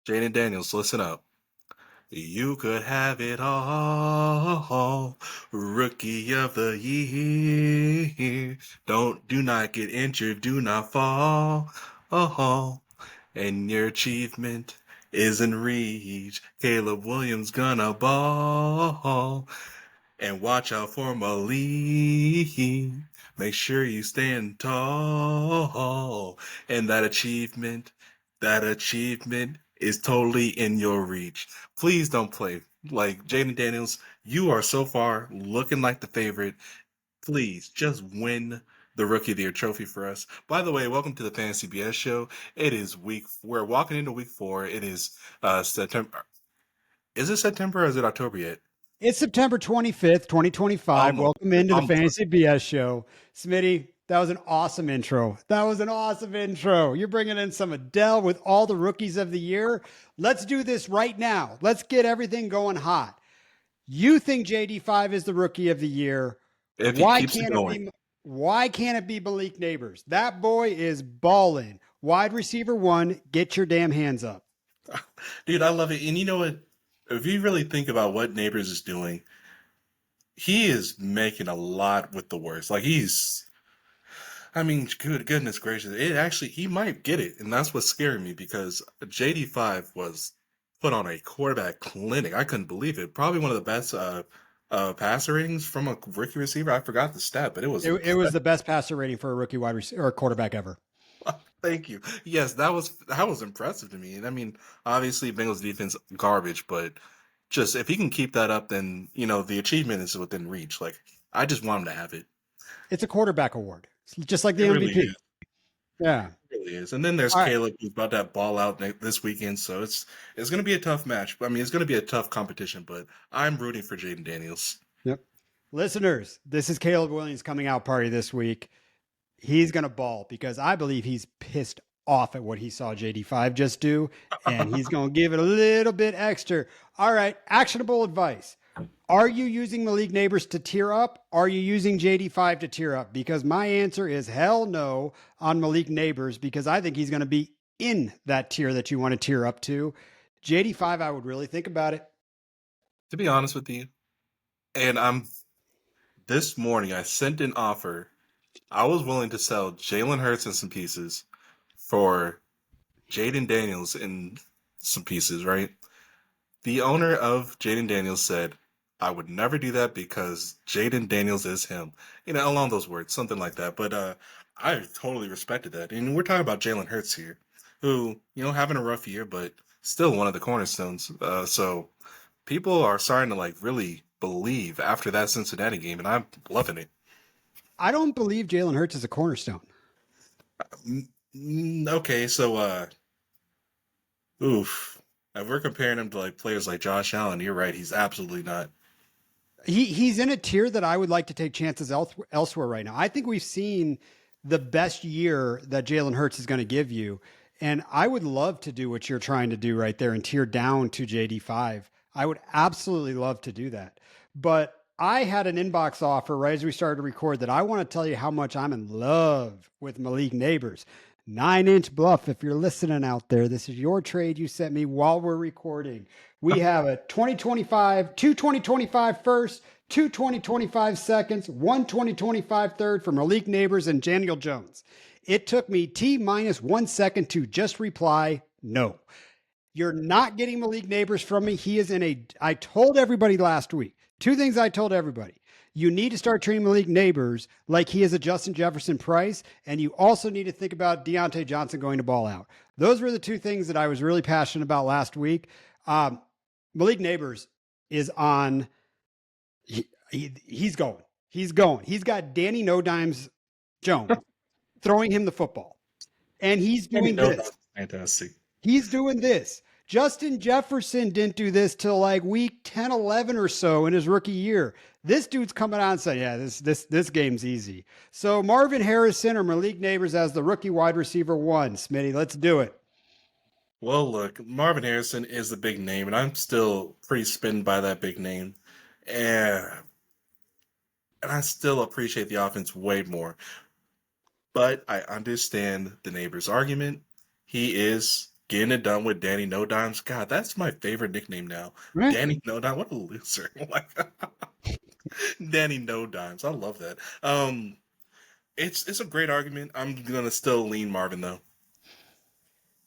Jaden Daniels, listen up. You could have it all. Rookie of the year. Do not get injured. Do not fall. Oh, and your achievement is in reach. Caleb Williams gonna ball. And watch out for Malik. Make sure you stand tall. And that achievement is totally in your reach. Please don't play. Like Jaden Daniels, you are so far looking like the favorite. Please just win the Rookie of the Year trophy for us. By the way, welcome to the Fantasy BS show. We're walking into week 4. It is September. Is it September or is it October yet? It's September 25th, 2025. Almost. Welcome into the Almost. Fantasy BS show. Smitty, that was an awesome intro. You're bringing in some Adele with all the rookies of the year. Let's do this right now. Let's get everything going hot. You think JD5 is the rookie of the year. If he keeps it going. Why can't it be Malik Neighbors? That boy is balling. Wide receiver 1, get your damn hands up. Dude, I love it. And you know what? If you really think about what Neighbors is doing, he is making a lot with the words. Goodness gracious. He might get it. And that's what's scaring me because JD5 was put on a quarterback clinic. I couldn't believe it. Probably one of the best passer ratings from a rookie receiver. I forgot the stat, but it was the best passer rating for a rookie wide receiver or quarterback ever. Thank you. Yes, that was impressive to me. And I mean, obviously Bengals defense garbage, but just if he can keep that up, then the achievement is within reach. Like I just want him to have it. It's a quarterback award, just like the It MVP. really is. Yeah, It really is. And then there's All right. Caleb who's about that ball out this weekend, so it's going to be a tough match. I mean, it's going to be a tough competition, but I'm rooting for Jaden Daniels. Yep. Listeners, this is Caleb Williams coming out party this week. He's going to ball because I believe he's pissed off at what he saw JD5 just do, and he's going to give it a little bit extra. All right, actionable advice. Are you using Malik Neighbors to tier up? Are you using JD5 to tier up? Because my answer is hell no on Malik Neighbors because I think he's going to be in that tier that you want to tier up to. JD5, I would really think about it. To be honest with you, and this morning I sent an offer. I was willing to sell Jalen Hurts in some pieces for Jaden Daniels in some pieces, right? The owner of Jaden Daniels said, I would never do that because Jaden Daniels is him. Along those words, something like that. But I totally respected that. And we're talking about Jalen Hurts here, who, having a rough year, but still one of the cornerstones. So people are starting to really believe after that Cincinnati game, and I'm loving it. I don't believe Jalen Hurts is a cornerstone. Okay, so oof. If we're comparing him to players like Josh Allen, you're right. He's absolutely not. He's in a tier that I would like to take chances elsewhere right now. I think we've seen the best year that Jalen Hurts is going to give you. And I would love to do what you're trying to do right there and tier down to JD5. I would absolutely love to do that. But I had an inbox offer right as we started to record that I want to tell you how much I'm in love with Malik Neighbors. 9-inch Bluff, if you're listening out there, this is your trade you sent me while we're recording. We have a 2025 first, 2 2025 seconds, 1 2025 third for Malik Neighbors and Daniel Jones. It took me T-1 second to just reply no. You're not getting Malik Neighbors from me. I told everybody last week, 2 things I told everybody. You need to start treating Malik Neighbors like he is a Justin Jefferson Price, and you also need to think about Deontay Johnson going to ball out. Those were the 2 things that I was really passionate about last week. Malik Neighbors is on. He's going. He's going. He's got Danny No Dimes Jones throwing him the football, and he's doing this. Fantastic. He's doing this. Justin Jefferson didn't do this till week 10, 11 or so in his rookie year. This dude's coming out and saying, yeah, this game's easy. So Marvin Harrison or Malik Neighbors as the rookie wide receiver 1. Smitty, let's do it. Well, look, Marvin Harrison is the big name, and I'm still pretty spinned by that big name. And I still appreciate the offense way more. But I understand the Neighbors' argument. He is Getting it done with Danny No Dimes. God, that's my favorite nickname now. Right? Danny No Dimes. What a loser. Like Danny No Dimes. I love that. It's a great argument. I'm gonna still lean Marvin though.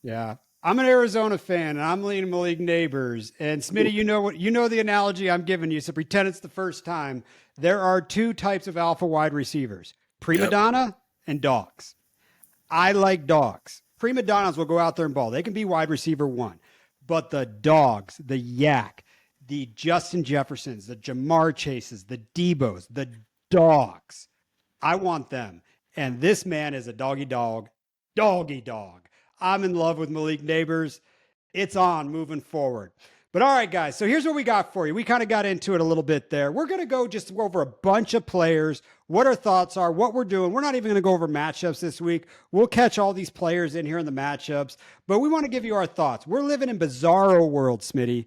Yeah. I'm an Arizona fan and I'm leaning Malik Neighbors. And Smitty, you know the analogy I'm giving you. So pretend it's the first time. There are two types of alpha wide receivers: prima Yep. donna and dogs. I like dogs. Prima donnas will go out there and ball. They can be wide receiver one. But the dogs, the yak, the Justin Jeffersons, the Jamar Chases, the Debos, the dogs, I want them. And this man is a doggy dog, doggy dog. I'm in love with Malik Neighbors. It's on moving forward. But all right, guys. So here's what we got for you. We kind of got into it a little bit there. We're going to go just over a bunch of players, what our thoughts are, what we're doing. We're not even going to go over matchups this week. We'll catch all these players in here in the matchups, but we want to give you our thoughts. We're living in bizarro world, Smitty.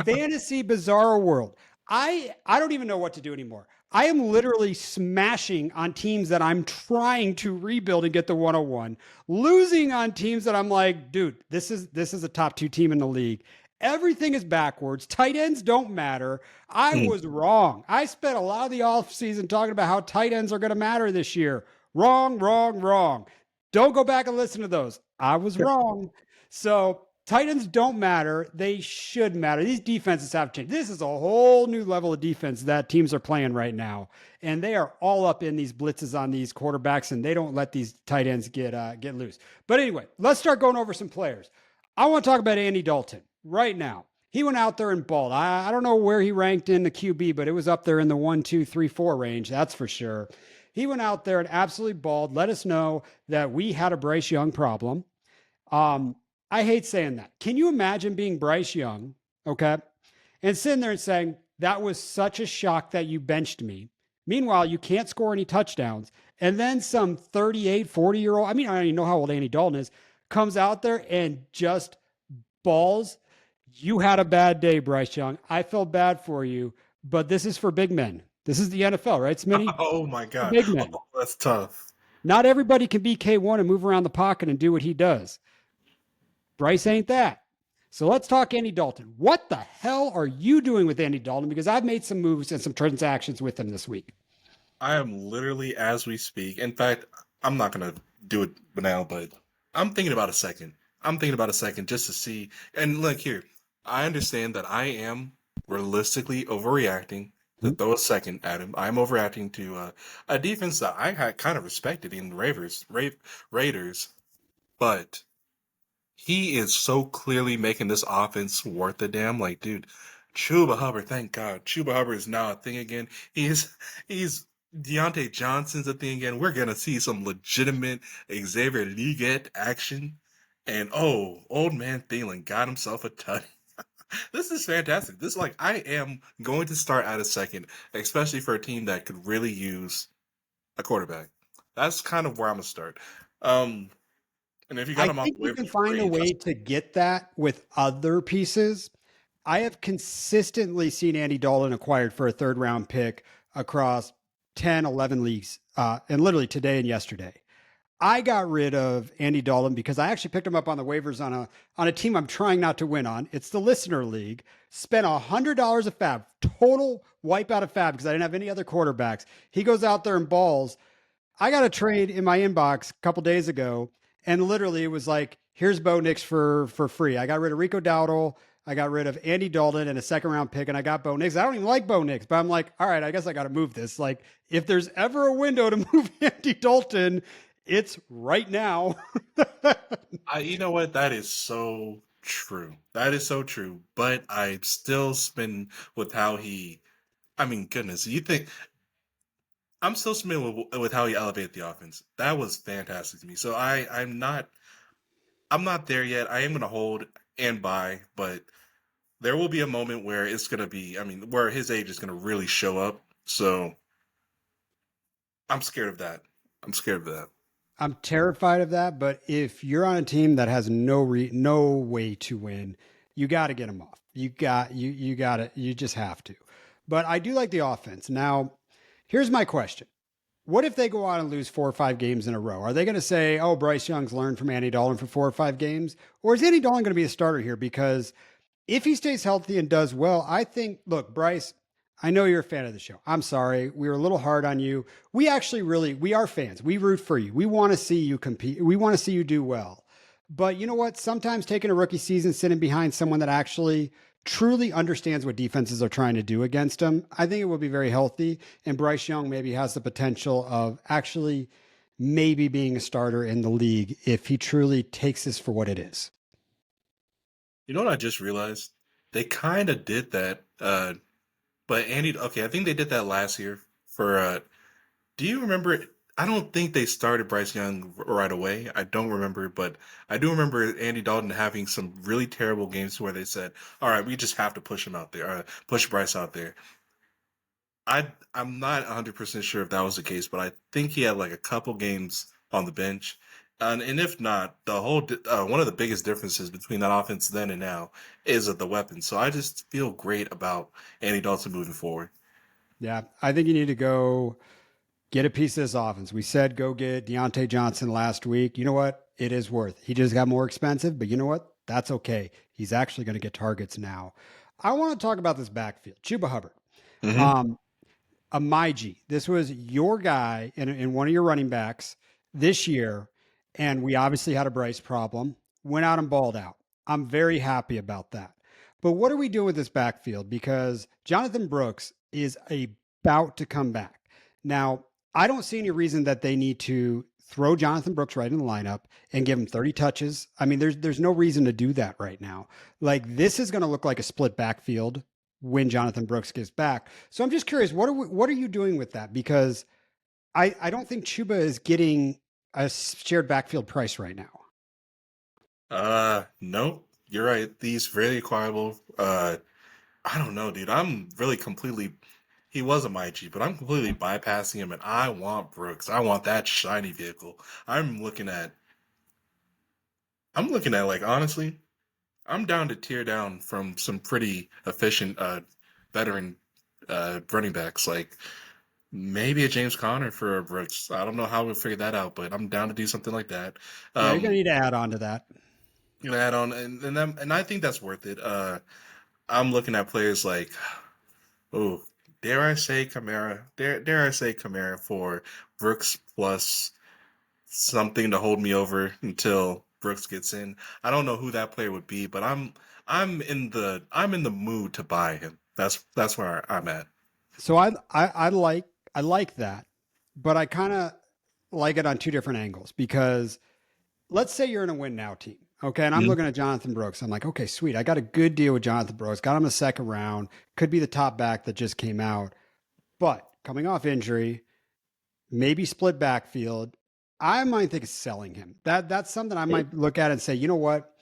Fantasy bizarro world. I don't even know what to do anymore. I am literally smashing on teams that I'm trying to rebuild and get the 101, losing on teams that I'm like, dude, this is a top 2 team in the league. Everything is backwards. Tight ends don't matter. I Mm. was wrong. I spent a lot of the offseason talking about how tight ends are going to matter this year. Wrong, wrong, wrong. Don't go back and listen to those. I was wrong. So tight ends don't matter. They should matter. These defenses have changed. This is a whole new level of defense that teams are playing right now, and they are all up in these blitzes on these quarterbacks, and they don't let these tight ends get loose. But anyway, let's start going over some players. I want to talk about Andy Dalton right now. He went out there and balled. I don't know where he ranked in the QB, but it was up there in the 1, 2, 3, 4 range. That's for sure. He went out there and absolutely balled. Let us know that we had a Bryce Young problem. Um, I hate saying that. Can you imagine being Bryce Young, okay, and sitting there and saying, that was such a shock that you benched me. Meanwhile, you can't score any touchdowns. And then some 38, 40-year-old, I mean, I don't even know how old Andy Dalton is, comes out there and just balls. You had a bad day, Bryce Young. I felt bad for you, but this is for big men. This is the NFL, right, Smitty? Oh my For God. big Oh, men. that's tough. Not everybody can be K1 and move around the pocket and do what he does. Bryce ain't that. So let's talk Andy Dalton. What the hell are you doing with Andy Dalton? Because I've made some moves and some transactions with him this week. I am literally as we speak. In fact, I'm not gonna do it now, but I'm thinking about a second. I'm thinking about a second just to see. And look here, I understand that I am realistically overreacting. To throw a second at him, I'm overreacting to a defense that I had kind of respected in the Raiders, but he is so clearly making this offense worth a damn. Like, dude, Chuba Hubbard, thank God, Chuba Hubbard is now a thing again. He's Deontay Johnson's a thing again. We're gonna see some legitimate Xavier Leggett action. And oh, old man Thielen got himself a tutty. This is fantastic. This like I am going to start at a second, especially for a team that could really use a quarterback. That's kind of where I'm gonna start. Um, and if you got I him off think the you waiver, can find a great. way to get that with other pieces. I have consistently seen Andy Dalton acquired for a third round pick across 10, 11 leagues, and literally today and yesterday. I got rid of Andy Dalton because I actually picked him up on the waivers on a team I'm trying not to win on. It's the Listener League. Spent $100 a fab, total wipe out of fab because I didn't have any other quarterbacks. He goes out there and balls. I got a trade in my inbox a couple days ago, and literally it was like, here's Bo Nix for free. I got rid of Rico Dowdle. I got rid of Andy Dalton and a second round pick, and I got Bo Nix. I don't even like Bo Nix, but I'm like, all right, I guess I got to move this. Like, if there's ever a window to move Andy Dalton, it's right now. You know what? That is so true. That is so true. But I still spin with how he. I mean, goodness, you think I'm still spinning with how he elevated the offense. That was fantastic to me. So I'm not there yet. I am going to hold and buy, but there will be a moment where it's going to be. I mean, where his age is going to really show up. So I'm scared of that. I'm scared of that. I'm terrified of that, but if you're on a team that has no way to win, you got to get them off. You got to you just have to. But I do like the offense. Now, here's my question. what if they go out and lose 4 or 5 games in a row? Are they going to say, "Oh, Bryce Young's learned from Andy Dalton for 4 or 5 games," or is Andy Dalton going to be a starter here? Because if he stays healthy and does well, I think, look, Bryce, I know you're a fan of the show. I'm sorry. We were a little hard on you. We actually really, we are fans. We root for you. We want to see you compete. We want to see you do well. But you know what? Sometimes taking a rookie season, sitting behind someone that actually truly understands what defenses are trying to do against him, I think it will be very healthy. And Bryce Young maybe has the potential of actually maybe being a starter in the league if he truly takes this for what it is. You know what I just realized? They kind of did that. But Andy, okay, I think they did that last year for. Do you remember it? I don't think they started Bryce Young right away. I don't remember, but I do remember Andy Dalton having some really terrible games where they said, "All right, we just have to push him out there, push Bryce out there." I'm not 100% sure if that was the case, but I think he had like a couple games on the bench. And if not, the whole one of the biggest differences between that offense then and now is the weapons. So I just feel great about Andy Dalton moving forward. Yeah, I think you need to go get a piece of this offense. We said go get Deontay Johnson last week. You know what? It is worth. He just got more expensive, but you know what? That's okay. He's actually going to get targets now. I want to talk about this backfield. Chuba Hubbard. Hmm. Um, Amaiji, this was your guy in one of your running backs this year, and we obviously had a Bryce problem. Went out and balled out. I'm very happy about that. But what are we doing with this backfield? Because Jonathan Brooks is about to come back. Now, I don't see any reason that they need to throw Jonathan Brooks right in the lineup and give him 30 touches. I mean, there's no reason to do that right now. Like this is going to look like a split backfield when Jonathan Brooks gets back. So I'm just curious, what are you doing with that? Because I don't think Chuba is getting a shared backfield price right now. No, you're right. These very acquirable. I don't know, dude. I'm really completely. He was a my G, but I'm completely bypassing him, and I want Brooks. I want that shiny vehicle. I'm looking at. I'm looking at like honestly. I'm down to tear down from some pretty efficient veteran running backs, like maybe a James Conner for a Brooks. I don't know how we'll figure that out, but I'm down to do something like that. Yeah, you're going to Um, need to add on to that. add on, and I think that's worth it. I'm looking at players like, oh, dare I say Kamara? Dare I say Kamara for Brooks plus something to hold me over until Brooks gets in. I don't know who that player would be, but I'm in the mood to buy him. That's where I'm at. So I like that, but I kind of like it on two different angles because let's say you're in a win now team. Okay. And I'm Mhm. looking at Jonathan Brooks. I'm like, okay, sweet. I got a good deal with Jonathan Brooks. Got him a second round. Could be the top back that just came out. But coming off injury, maybe split backfield. I might think of selling him. That's something I might look at and say, you know what?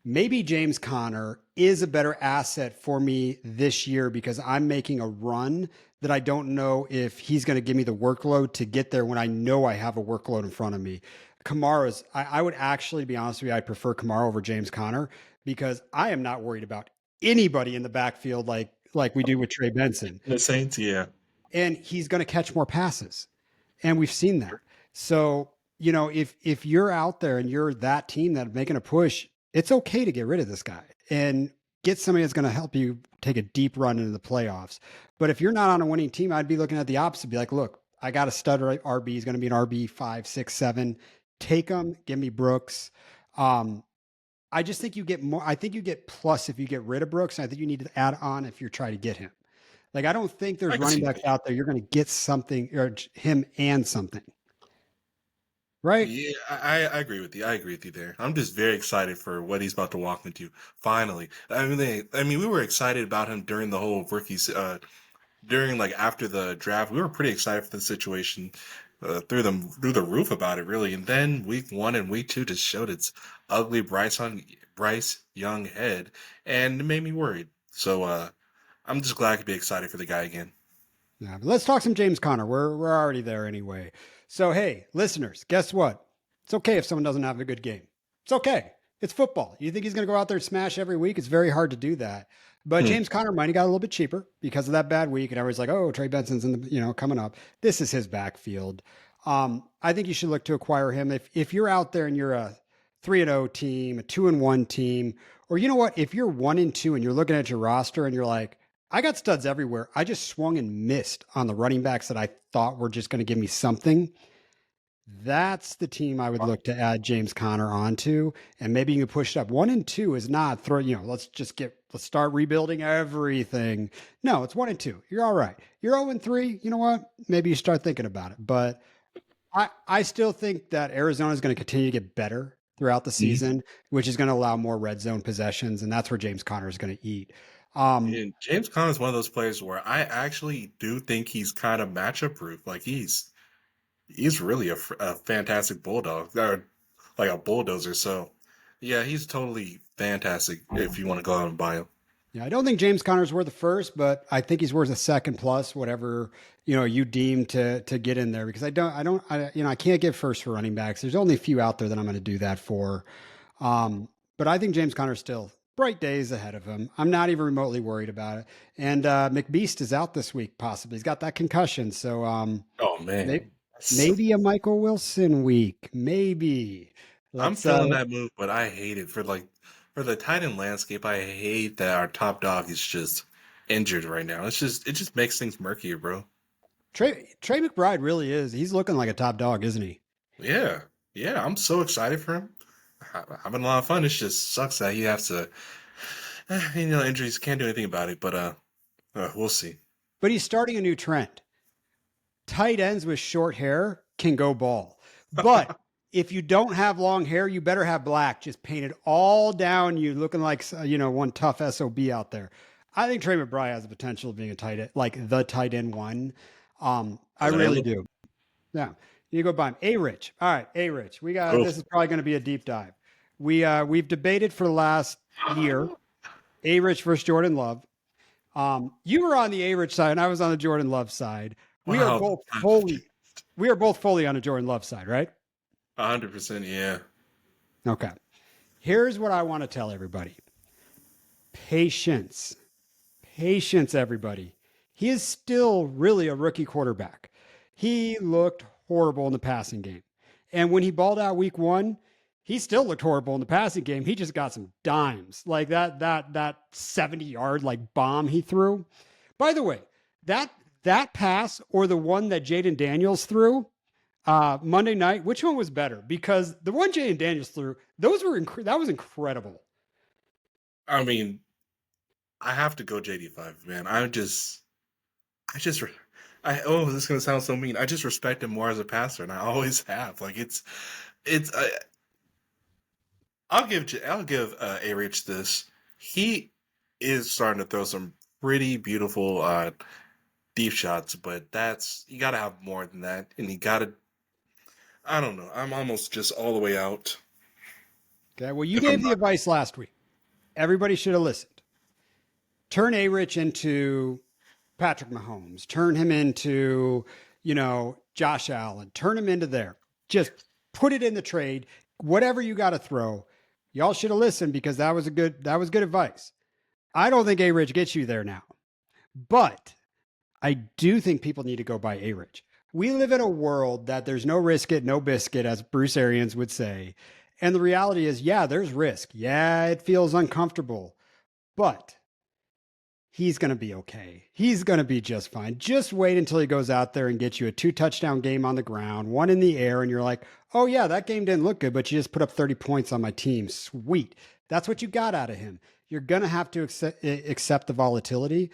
Maybe James Conner is a better asset for me this year because I'm making a run that I don't know if he's going to give me the workload to get there when I know I have a workload in front of me. Kamara's, I would actually be honest with you, I prefer Kamara over James Conner because I am not worried about anybody in the backfield like we do with Trey Benson. The Saints, yeah. And he's going to catch more passes. And we've seen that. So, you know, if you're out there and you're that team that's making a push, it's okay to get rid of this guy and get somebody that's going to help you take a deep run into the playoffs. But if you're not on a winning team, I'd be looking at the opposite. Be like, look, I got a stud RB. He's going to be an RB 5, 6, 7. Take him. Give me Brooks. I just think you get more. I think you get plus if you get rid of Brooks. I think you need to add on if you're trying to get him. Like I don't think I there's can running see backs that. out there you're going to get something or him and something, right? Yeah, I agree with you. I agree with you there. I'm just very excited for what he's about to walk into. Finally, we were excited about him during the whole rookies, during like after the draft. We were pretty excited for the situation, through the roof about it, really. And then week one and week two just showed its ugly Bryce Young head, and it made me worried. So I'm just glad I could be excited for the guy again. Yeah, but let's talk some James Conner. We're already there anyway. So hey, listeners, guess what? It's okay if someone doesn't have a good game. It's okay. It's football. You think he's going to go out there and smash every week? It's very hard to do that. But Hmm. James Conner might have got a little bit cheaper because of that bad week, and everybody's like, "Oh, Trey Benson's in the coming up." This is his backfield. I think you should look to acquire him if you're out there and you're a 3-0 team, a 2-1 team, or you know what? If you're 1-2 and you're looking at your roster and you're like, "I got studs everywhere. I just swung and missed on the running backs that I thought were just going to give me something." That's the team I would look to add James Conner onto, and maybe you can push it up. 1-2 is not throw. Let's start rebuilding everything. No, it's 1-2. You're all right. You're 0-3. You know what? Maybe you start thinking about it. But I still think that Arizona is going to continue to get better throughout the season, which is going to allow more red zone possessions, and that's where James Conner is going to eat. And James Conner is one of those players where I actually do think he's kind of matchup proof. Like he's really a fantastic bulldog, or like a bulldozer. So yeah, he's totally fantastic if you want to go out and buy him. Yeah, I don't think James Conner's worth the first, but I think he's worth a second plus whatever you deem to get in there because I can't give first for running backs. There's only a few out there that I'm going to do that for, but I think James Conner's still bright days ahead of him. I'm not even remotely worried about it. And McBeast is out this week possibly. He's got that concussion, so Oh maybe man, maybe a Michael Wilson week, maybe. I'm Let's feeling that move, but I hate it for the tight end landscape. I hate that our top dog is just injured right now. It just makes things murkier, bro. Trey McBride really is. He's looking like a top dog, isn't he? Yeah, yeah, I'm so excited for him. Having a lot of fun. It just sucks that he has to, injuries can't do anything about it. But we'll see. But he's starting a new trend. Tight ends with short hair can go ball. But if you don't have long hair, you better have black. Just paint it all down. You looking like one tough SOB out there. I think Trey McBride has the potential of being a tight end, like the tight end one. I As an really analyst, do. Yeah, you go buy him. A Rich. All right, A Rich. We got oh, this is probably going to be a deep dive. We've debated for the last year A Rich versus Jordan Love. You were on the A Rich side, and I was on the Jordan Love side. We are wow, both fully we are both fully on a Jordan Love side, right? 100%. Yeah. Okay. Here's what I want to tell everybody. Patience. Patience, everybody. He is still really a rookie quarterback. He looked horrible in the passing game. And when he balled out week 1, he still looked horrible in the passing game. He just got some dimes. Like that 70-yard like bomb he threw. By the way, that pass or the one that Jaden Daniels threw Monday night, which one was better? Because the one Jaden Daniels threw, that was incredible. I mean, I have to go JD5, man. I just, oh, this is gonna sound so mean. I just respect him more as a passer, and I always have. Like it's. I'll give A Rich this. He is starting to throw some pretty beautiful deep shots, but that's you got to have more than that, and you got to. I don't know. I'm almost just all the way out. Okay. Well, you If I'm gave the not, advice last week. Everybody should have listened. Turn A Rich into Patrick Mahomes. Turn him into, Josh Allen. Turn him into there. Just put it in the trade. Whatever you got to throw. Y'all should have listened because that was good advice. I don't think A Rich gets you there now. But I do think people need to go by A Rich. We live in a world that there's no risk it, no biscuit, as Bruce Arians would say. And the reality is, yeah, there's risk. Yeah, it feels uncomfortable. But he's going to be okay. He's going to be just fine. Just wait until he goes out there and gets you a 2-touchdown game on the ground, one in the air, and you're like, oh, yeah, that game didn't look good, but you just put up 30 points on my team. Sweet. That's what you got out of him. You're going to have to accept the volatility,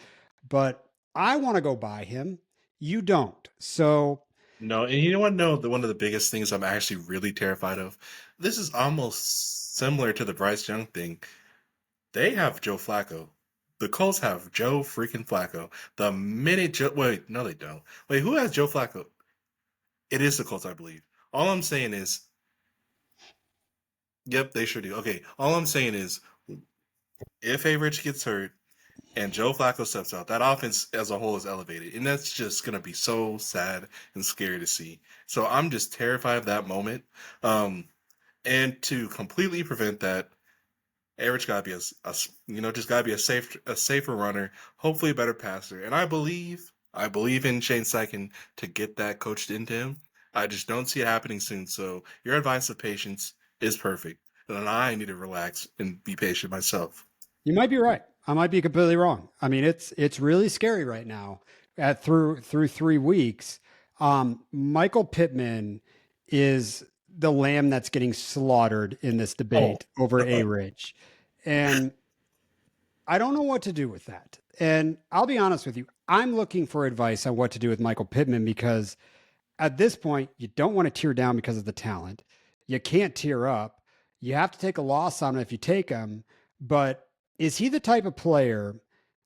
but I want to go buy him. You don't. So, no, and you know what? No, one of the biggest things I'm actually really terrified of. This is almost similar to the Bryce Young thing. They have Joe Flacco. The Colts have Joe freaking Flacco. The minute Joe, wait, no, they don't. Wait, who has Joe Flacco? It is the Colts, I believe. All I'm saying is, yep, they sure do. Okay, all I'm saying is, if A Rich gets hurt and Joe Flacco steps out, that offense as a whole is elevated, and that's just gonna be so sad and scary to see. So I'm just terrified of that moment. And to completely prevent that, A-Rich gotta be just gotta be a safer runner, hopefully a better passer. And I believe in Shane Steichen to get that coached into him. I just don't see it happening soon. So your advice of patience is perfect, and I need to relax and be patient myself. You might be right. I might be completely wrong. I mean, it's really scary right now. At through 3 weeks, Michael Pittman is the lamb that's getting slaughtered in this Oh, debate over A Ridge, and I don't know what to do with that. And I'll be honest with you, I'm looking for advice on what to do with Michael Pittman because at this point, you don't want to tear down because of the talent. You can't tear up. You have to take a loss on him if you take him. But is he the type of player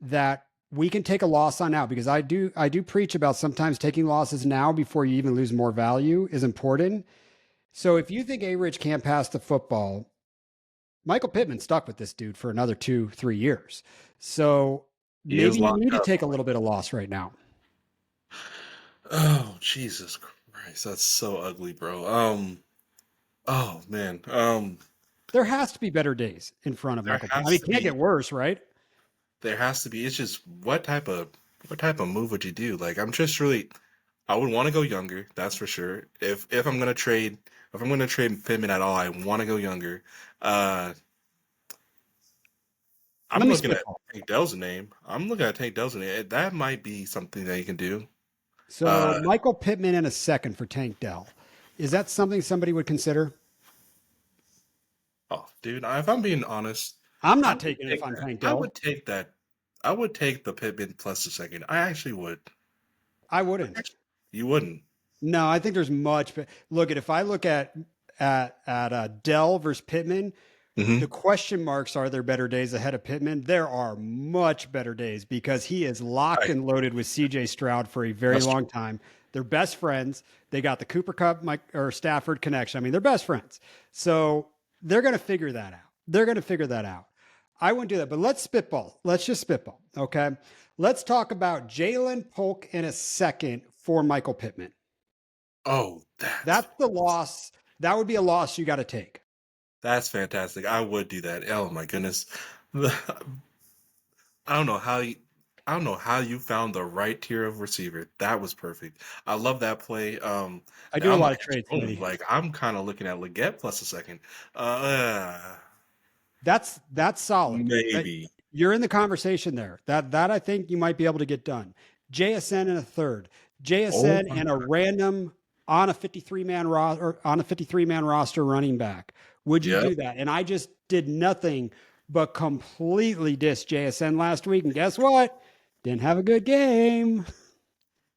that we can take a loss on now? Because I do preach about sometimes taking losses now before you even lose more value is important. So if you think A Rich can't pass the football, Michael Pittman stuck with this dude for another 2, 3 years. So he is maybe you locked need to up. take a little bit of loss right now. Oh, Jesus Christ, that's so ugly, bro. Oh man. There has to be better days in front of There Michael Pittman. I mean, has it to can't be. get worse, right? There has to be. It's just what type of move would you do? Like I'm just really, I would want to go younger. That's for sure. If I'm gonna trade, if I'm gonna trade Pittman at all, I want to go younger. Uh, Let I'm me looking at spitball. Tank Dell's name. I'm looking at Tank Dell's name. That might be something that you can do. So Uh, Michael Pittman in a second for Tank Dell. Is that something somebody would consider? oh, dude, if I'm being honest, I'm I not would taking it if take I'm that. Tank I Dell. would take that. I would take the Pittman plus the second. I actually would. I wouldn't. You wouldn't. No, I think there's much. Look at if I look at Dell versus Pittman, Hmm. the question marks are there better days ahead of Pittman? There are much better days because he is locked I, and loaded with CJ Stroud for a very that's long true. time. They're best friends. They got the Cooper Cup Mike, or Stafford connection. I mean, they're best friends. So they're going to figure that out. They're going to figure that out. I wouldn't do that, but let's spitball. Let's just spitball. Okay. Let's talk about Jalen Polk in a second for Michael Pittman. Oh, That's the loss. That would be a loss you got to take. that's fantastic. I would do that. Oh my goodness. I don't know how you, I don't know how you found the right tier of receiver. That was perfect. I love that play. I do a Now my lot of head's trades, rolling. Smitty. Like I'm kind of looking at Leggett plus a second. Uh, That's solid. That maybe. you're in the conversation there. That I think you might be able to get done. JSN in a third. Oh JSN my and a random on a 53-man roster running back. Would you Yep. do that? And I just did nothing but completely diss JSN last week. And guess what? Didn't have a good game.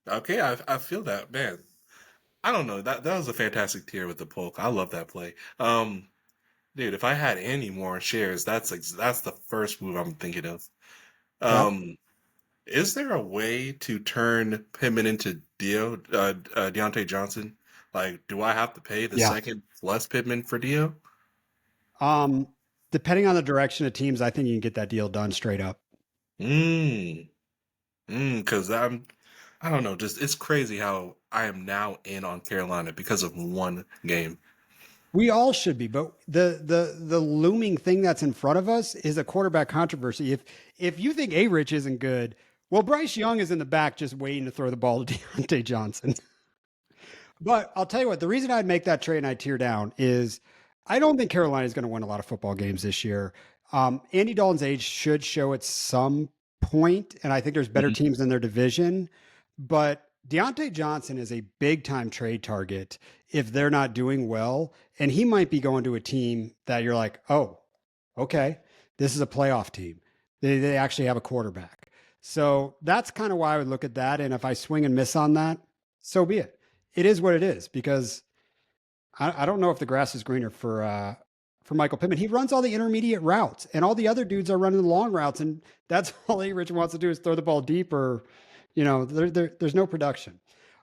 Okay, I feel that, man. I don't know. That was a fantastic tier with the poke. I love that play. Dude, if I had any more shares, that's the first move I'm thinking of. Yep. Um, is there a way to turn Pittman into Deontay Johnson? Like, do I have to pay the Yeah. second plus Pittman for Dio? Um, Depending on the direction of teams, I think you can get that deal done straight up. Mm. Because I don't know, just it's crazy how I am now in on Carolina because of one game. We all should be, but the looming thing that's in front of us is a quarterback controversy. If you think A Rich isn't good, well, Bryce Young is in the back just waiting to throw the ball to Deontay Johnson. But I'll tell you what, the reason I'd make that trade and I tear down is I don't think Carolina is going to win a lot of football games this year. Andy Dalton's age should show at some point, and I think there's better Mhm. teams in their division. But Deontay Johnson is a big time trade target if they're not doing well. And he might be going to a team that you're like, oh, okay, this is a playoff team. They actually have a quarterback. So that's kind of why I would look at that. And if I swing and miss on that, so be it. It is what it is because I don't know if the grass is greener for Michael Pittman. He runs all the intermediate routes, and all the other dudes are running the long routes, and that's all A. Rich wants to do is throw the ball deep, or there's no production.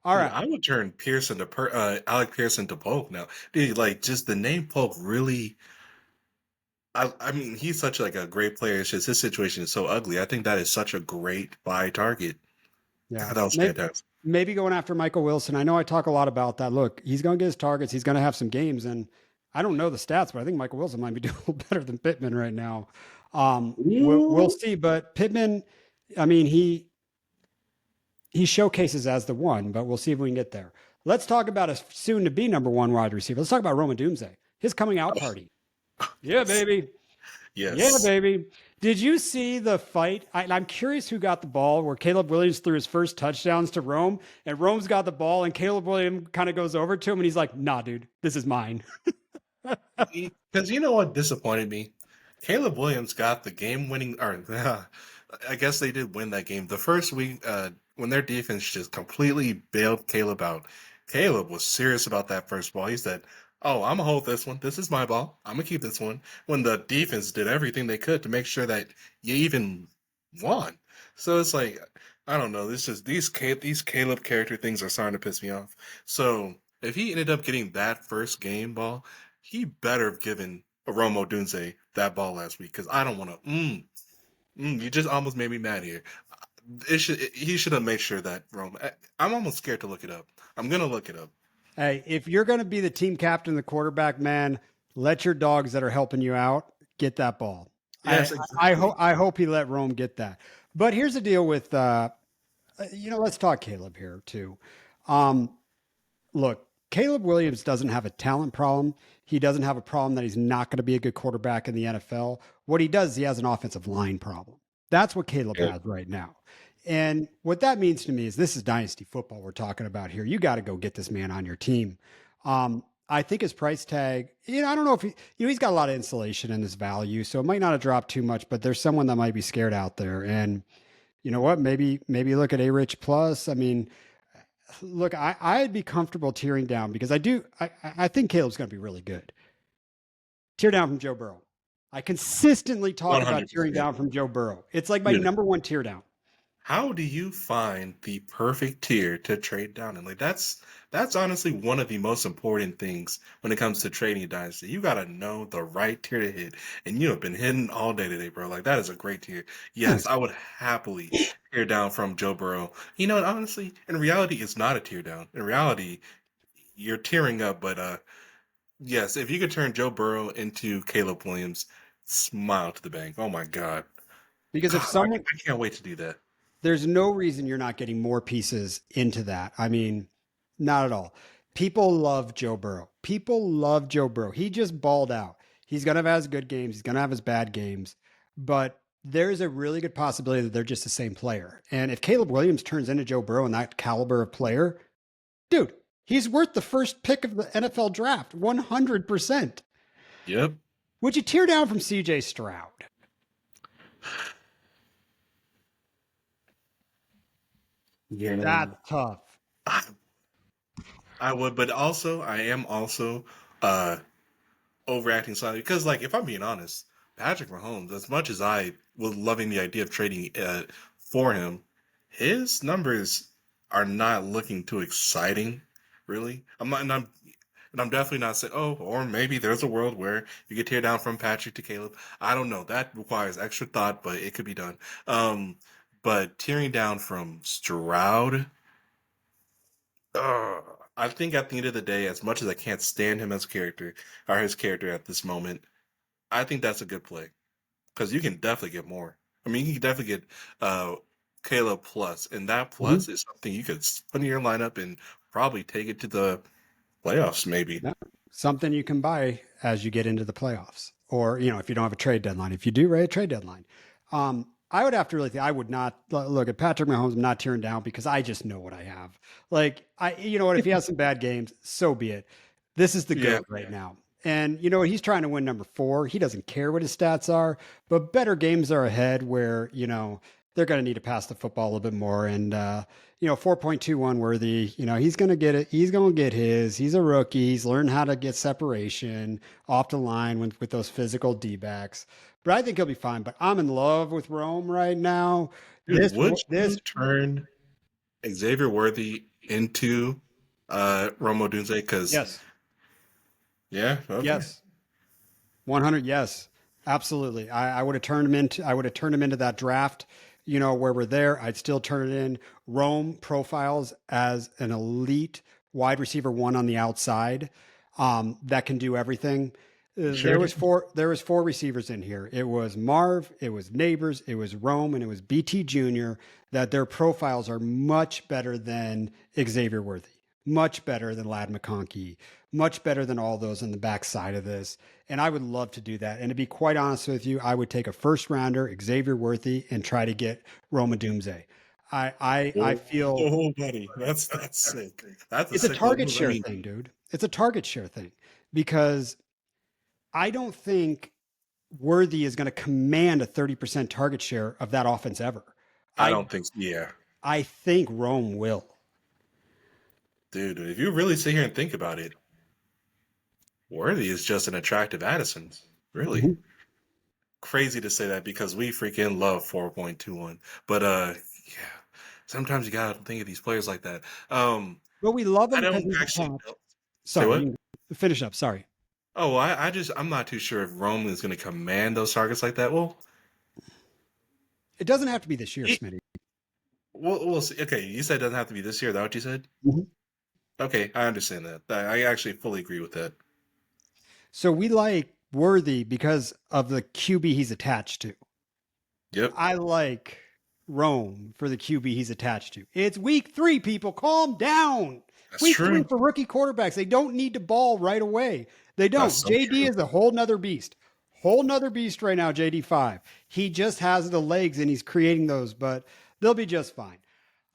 All Dude, right, I would turn Alec Pearson to Polk now. Dude, like just the name Polk really. I mean, he's such like a great player. It's just his situation is so ugly. I think that is such a great buy target. yeah, God, that was fantastic. maybe going after Michael Wilson. I know I talk a lot about that. Look, he's going to get his targets. He's going to have some games, and I don't know the stats, but I think Michael Wilson might be doing a little better than Pittman right now. We'll Ooh. see. But Pittman, I mean, he showcases as the one, but we'll see if we can get there. Let's talk about a soon to be number one wide receiver. Let's talk about Roma Doomsday, his coming out party. Yeah, Yes. baby. Yeah, Yes. baby. Did you see the fight? I'm curious who got the ball where Caleb Williams threw his first touchdowns to Rome, and Rome's got the ball, and Caleb Williams kind of goes over to him, and he's like, "Nah, dude, this is mine." Because you know what disappointed me? Caleb Williams got the game-winning, or I guess they did win that game. The first week, when their defense just completely bailed Caleb out, Caleb was serious about that first ball. He said, "Oh, I'm gonna hold this one. This is my ball. I'm gonna keep this one." When the defense did everything they could to make sure that you even won. So it's like, I don't know. This is these Caleb character things are starting to piss me off. So if he ended up getting that first game ball, he better have given Romo Dunze that ball last week because I don't want to. You just almost made me mad here. He should have made sure that Romo. I'm almost scared to look it up. I'm gonna look it up. Hey, if you're going to be the team captain, the quarterback, man, let your dogs that are helping you out get that ball. I Yes, I exactly. hope I hope he let Rome get that. But here's the deal with let's talk Caleb here too. Um, Look, Caleb Williams doesn't have a talent problem. He doesn't have a problem that he's not going to be a good quarterback in the NFL. What he does, he has an offensive line problem. That's what Caleb Yep. has right now. And what that means to me is this is dynasty football we're talking about here. You got to go get this man on your team. I think his price tag, I don't know if he's got a lot of insulation in his value, so it might not have dropped too much, but there's someone that might be scared out there. And you know what? Maybe look at A Rich Plus. I mean, look, I'd be comfortable tearing down because I think Caleb's going to be really good. Tear down from Joe Burrow. I consistently talk about tearing 100%. down from Joe Burrow. It's like my number one tear down. How do you find the perfect tier to trade down in? Like that's honestly one of the most important things when it comes to trading a dynasty. You gotta know the right tier to hit, and you have been hitting all day today, bro. Like that is a great tier. Yes, Thanks. I would happily tear down from Joe Burrow. You know, and honestly, in reality, it's not a tear down. In reality, you're tearing up. But yes, if you could turn Joe Burrow into Caleb Williams, smile to the bank. Oh my God, Because if God, someone, I can't wait to do that. there's no reason you're not getting more pieces into that. I mean, not at all. People love Joe Burrow. People love Joe Burrow. He just balled out. He's going to have his good games. He's going to have his bad games. But there's a really good possibility that they're just the same player. And if Caleb Williams turns into Joe Burrow and that caliber of player, dude, he's worth the first pick of the NFL draft 100%. Yep. Would you tear down from CJ Stroud? Yeah. That's tough. I, I would, but also I am also uh overacting slightly because, like, if I'm being honest, Patrick Mahomes, as much as I was loving the idea of trading for him, his numbers are not looking too exciting. Really, I'm not, and I'm definitely not saying, oh, or maybe there's a world where you get tear down from Patrick to Caleb. I don't know. That requires extra thought, but it could be done. Um, but tearing down from Stroud. Uh, I think at the end of the day, as much as I can't stand him as a character or his character at this moment, I think that's a good play because you can definitely get more. I mean, you can definitely get uh, Caleb plus, and that Mhm. plus is something you could put in your lineup and probably take it to the playoffs, maybe. Yeah. Something you can buy as you get into the playoffs. Or, if you don't have a trade deadline. If you do, right, a trade deadline. I would have to really think I would not look at Patrick Mahomes. I'm not tearing down because I just know what I have. Like you know what? If he has some bad games, so be it. This is the Yeah, goat right now, and you know what? He's trying to win number four. He doesn't care what his stats are, but better games are ahead where they're going to need to pass the football a little bit more. And 4.21 worthy. He's going to get it. He's going to get his. He's a rookie. He's learned how to get separation off the line with those physical D backs. But I think he'll be fine. But I'm in love with Rome right now. dude, would This you turn Xavier Worthy into Romo Dunze? Because yes, yeah, okay, yes, 100 yes, absolutely. I would have turned him into. I would have turned him into that draft. Where we're there, I'd still turn it in. Rome profiles as an elite wide receiver one on the outside. that can do everything. Sure There was do. four receivers in here. It was Marv, it was Neighbors, it was Rome, and it was BT Jr. That their profiles are much better than Xavier Worthy, much better than Lad McConkey, much better than all those on the backside of this. And I would love to do that. And to be quite honest with you, I would take a first rounder, Xavier Worthy, and try to get Roma Doomsday. I Oh, feel oh, buddy, that's sick. That's a it's a sick little target move. I share mean, thing, dude. It's a target share thing because I don't think Worthy is going to command a 30% target share of that offense ever. I I don't think. Yeah, I think Rome will. dude. If you really sit here and think about it, Worthy is just an attractive Addison. Really Mhm. crazy to say that because we freaking love 4.21. But yeah, sometimes you gotta think of these players like that. But we love I him because don't he's actually attached. know. Say Sorry, what? you can finish up. Sorry. Oh, I'm not too sure if Roman is going to command those targets like that. Well, It doesn't have to be this year, he, Smitty. we'll see. Okay, you said it doesn't have to be this year. Is that what you said? Mhm. Okay, I understand that. I actually fully agree with that. So we like Worthy because of the QB he's attached to. Yep, I like Rome for the QB he's attached to. It's week 3, people. Calm down. that's Week 3 true. for rookie quarterbacks. They don't need to ball right away. They That's don't. so JD true. is a whole nother beast. Whole nother beast right now, JD5. He just has the legs and he's creating those, but they'll be just fine.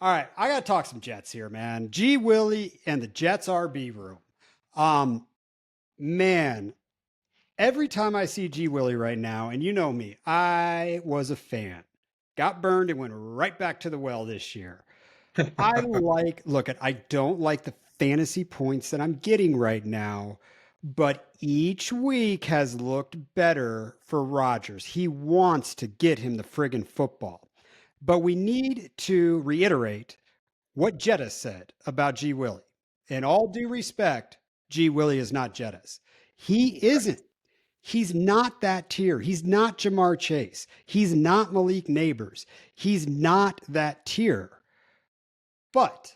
All right, I got to talk some Jets here, man. G Willie and the Jets RB room. Um, man, every time I see G Willie right now, and you know me, I was a fan. Got burned and went right back to the well this year. I don't like the fantasy points that I'm getting right now, but each week has looked better for Rodgers. He wants to get him the friggin' football. But we need to reiterate what Jetta said about G. Willie. In all due respect, G. Willie is not Jetta's. He isn't. He's not that tier. He's not Jamar Chase. He's not Malik Neighbors. He's not that tier. But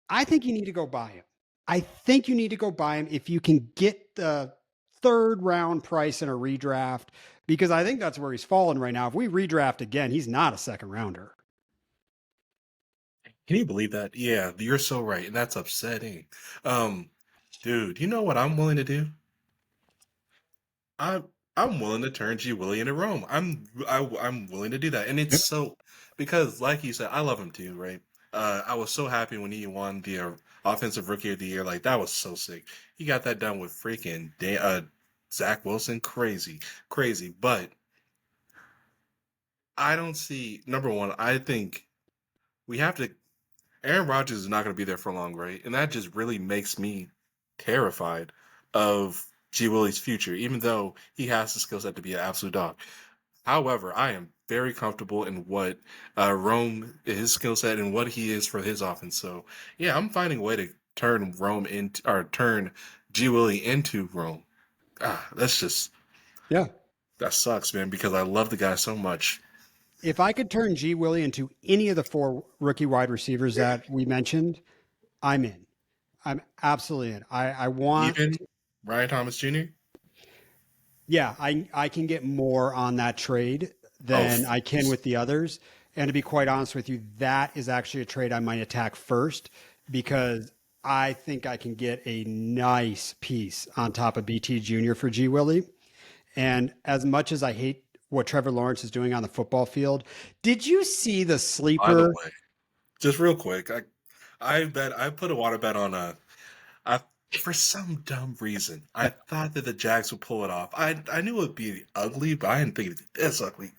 I think you need to go buy him. I think you need to go buy him if you can get the third round price in a redraft, because I think that's where he's fallen right now. If we redraft again, he's not a second rounder. Can you believe that? Yeah, you're so right, and that's upsetting. Um, dude, you know what I'm willing to do? I'm I'm willing to turn G Willie into Rome. I'm willing to do that, and it's Yep. so because, like you said, I love him too, right? I was so happy when he won the offensive rookie of the year. Like that was so sick. He got that done with freaking Zach Wilson. Crazy, crazy. But I don't see number one. I think we have to. Aaron Rodgers is not going to be there for long, right? And that just really makes me terrified of G Willie's future, even though he has the skill set to be an absolute dog. However, I am very comfortable in what Rome, his skill set, and what he is for his offense. So, yeah, I'm finding a way to turn Rome into, or turn G Willie into Rome. That's just, Yeah. that sucks, man, because I love the guy so much. If I could turn G. Willie into any of the 4 rookie wide receivers that we mentioned, I'm in. I'm absolutely in. I want, Even Ryan Thomas Jr.? yeah, I can get more on that trade Oh, than I can with the others. And to be quite honest with you, that is actually a trade I might attack first because I think I can get a nice piece on top of BT Jr. for G Willie. And as much as I hate what Trevor Lawrence is doing on the football field, did you see the by the sleeper? way, just real quick, I put a water bet on I for some dumb reason I thought that the Jags would pull it off. I knew it would be ugly, but I didn't think it'd be this ugly.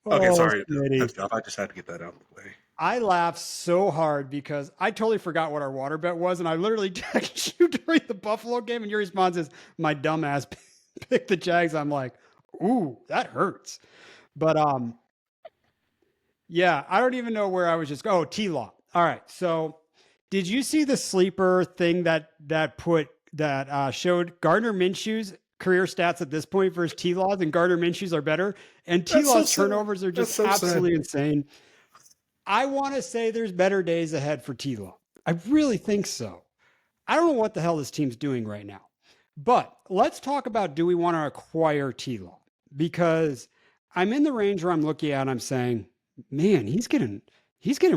Okay, Oh, sorry to Smitty. cut you off. I just had to get that out of the way. I laughed so hard because I totally forgot what our water bet was, and I literally texted you during the Buffalo game, and your response is, "My dumbass picked the Jags." I'm like, "Ooh, that hurts." But yeah, I don't even know where I was just. Oh, T Law. All right, so did you see the sleeper thing that showed Gardner Minshew's career stats at this point versus T Law's, and Gardner Minshew's are better, and T That's so Law's sad. turnovers are That's just so sad. absolutely insane. I want to say there's better days ahead for T Law. I really think so. I don't know what the hell this team's doing right now. But let's talk about, do we want to acquire T Law? Because I'm in the range where I'm looking at, I'm saying, man, he's getting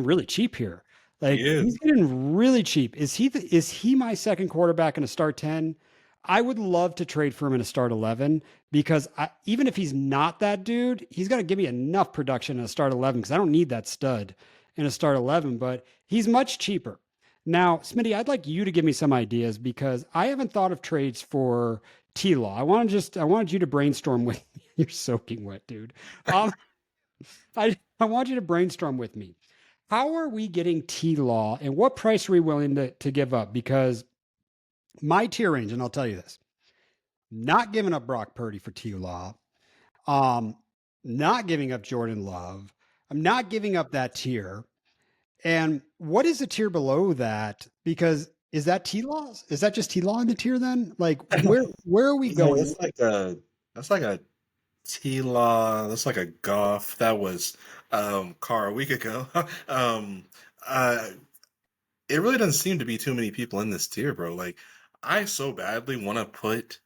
really cheap here. He Like he's is. getting really cheap. Is he my second quarterback in a start 10? I would love to trade for him in a start 11 because even if he's not that dude, he's got to give me enough production in a start 11 because I don't need that stud in a start 11, but he's much cheaper. Now, Smitty, I'd like you to give me some ideas because I haven't thought of trades for T Law. I wanted you to brainstorm with me. You're soaking wet, dude. Um, I want you to brainstorm with me. How are we getting T Law and what price are we willing to give up? Because my tier range, and I'll tell you this, not giving up Brock Purdy for T Law, um, not giving up Jordan Love. I'm not giving up that tier. And what is the tier below that? Because is that T laws? Is that just T law in the tier then? Like where are we No, going? that's like a T Law. That's like a Goff. That was car a week ago. um, uh, it really doesn't seem to be too many people in this tier, bro. Like, I so badly want to put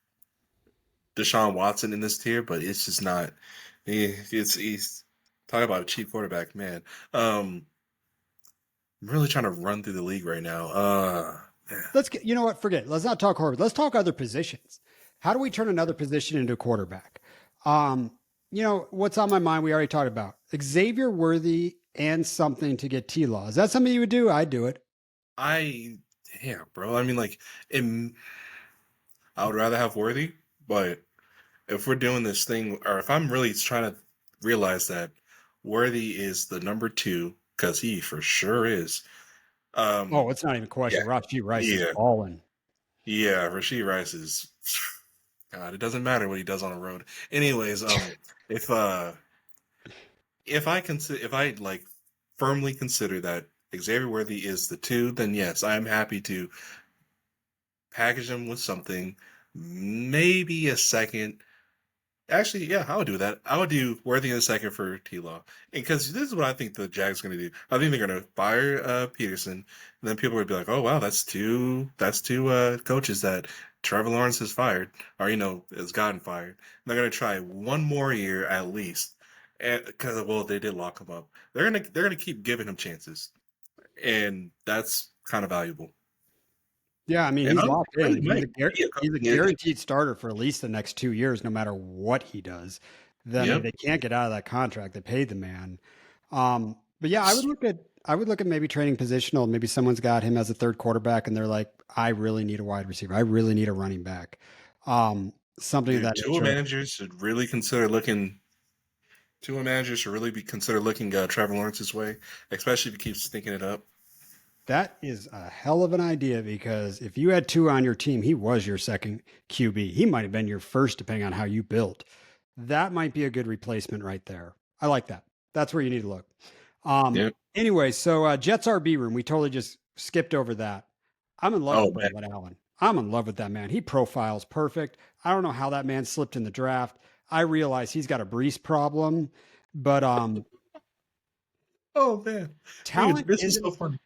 Deshaun Watson in this tier, but it's just not. He's talking about a cheap quarterback, man. I'm really trying to run through the league right now. Yeah. Let's get, you know what? Forget it. Let's not talk quarterback. Let's talk other positions. How do we turn another position into a quarterback? Um, what's on my mind? We already talked about Xavier Worthy and something to get T law. Is that something you would do? I'd do it. I yeah, bro. I mean, like, I would rather have Worthy, but if we're doing this thing, or if I'm really trying to realize that Worthy is the number two, because he for sure is. Oh, Um, it's not even a yeah, question. Rashi Rice is yeah, balling. yeah. Rasheed Rice is. God, it doesn't matter what he does on the road. Anyways, if uh, if I like firmly consider that Xavier Worthy is the two, then yes, I'm happy to package him with something, maybe a second. Actually, yeah, I would do that. I would do Worthy in a second for T Law. Because this is what I think the Jags are gonna do. I think they're gonna fire Peterson, and then people would be like, "Oh wow, that's two coaches that Trevor Lawrence has fired, or has gotten fired." And they're gonna try one more year at least, and because well, they did lock him up. They're gonna keep giving him chances, and that's kind of valuable. Yeah, I mean And he's honestly, locked really in. might be a He's a yeah, guaranteed starter for at least the next 2 years, no matter what he does. I mean, yep. they can't get out of that contract. They paid the man. But yeah, I would look at maybe trading positional. Maybe someone's got him as a third quarterback, and they're like, I really need a wide receiver. I really need a running back. Something of Dude, that nature. Tua managers should really be consider looking Trevor Lawrence's way, especially if he keeps stinking it up. That is a hell of an idea because if you had two on your team, he was your second QB. He might have been your first, depending on how you built. That might be a good replacement right there. I like that. That's where you need to look. Yeah. Anyway, so Jets RB room, we totally just skipped over that. I'm in love Oh with man. Braylon Allen. I'm in love with that man. He profiles perfect. I don't know how that man slipped in the draft. I realize he's got a Brees problem, but Oh man. Dude, talent this is isn't so funny.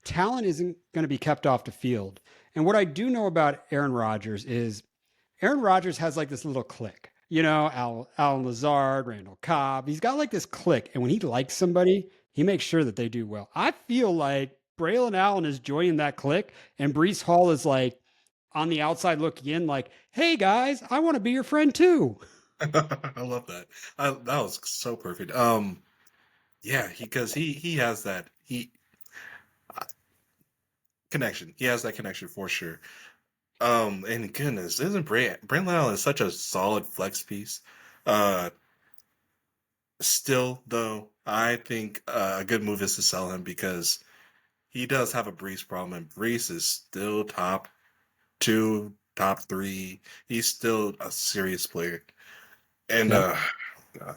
talent isn't going to be kept off the field. And what I do know about Aaron Rodgers is Aaron Rodgers has like this little clique. Alan Lazard, Randall Cobb. He's got like this clique. And when he likes somebody, he makes sure that they do well. I feel like Braylon Allen is joining that clique, and Brees Hall is like on the outside looking in, like, hey guys, I want to be your friend too. I love that. That was so perfect. Yeah, because he has that uh, connection. He has that connection for sure. And goodness, isn't Brandon Allen is such a solid flex piece. Uh, Still though, I think a good move is to sell him because he does have a Brees problem, and Brees is still top two, top three. He's still a serious player, and Yep. uh,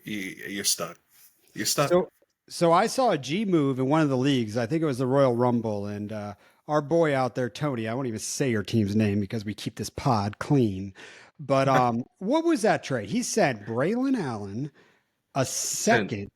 you're stuck. You're stuck. So, so I saw a G move in one of the leagues. I think it was the Royal Rumble, and our boy out there, Tony. I won't even say your team's name because we keep this pod clean. But what was that trade? He said Braylon Allen, a And second,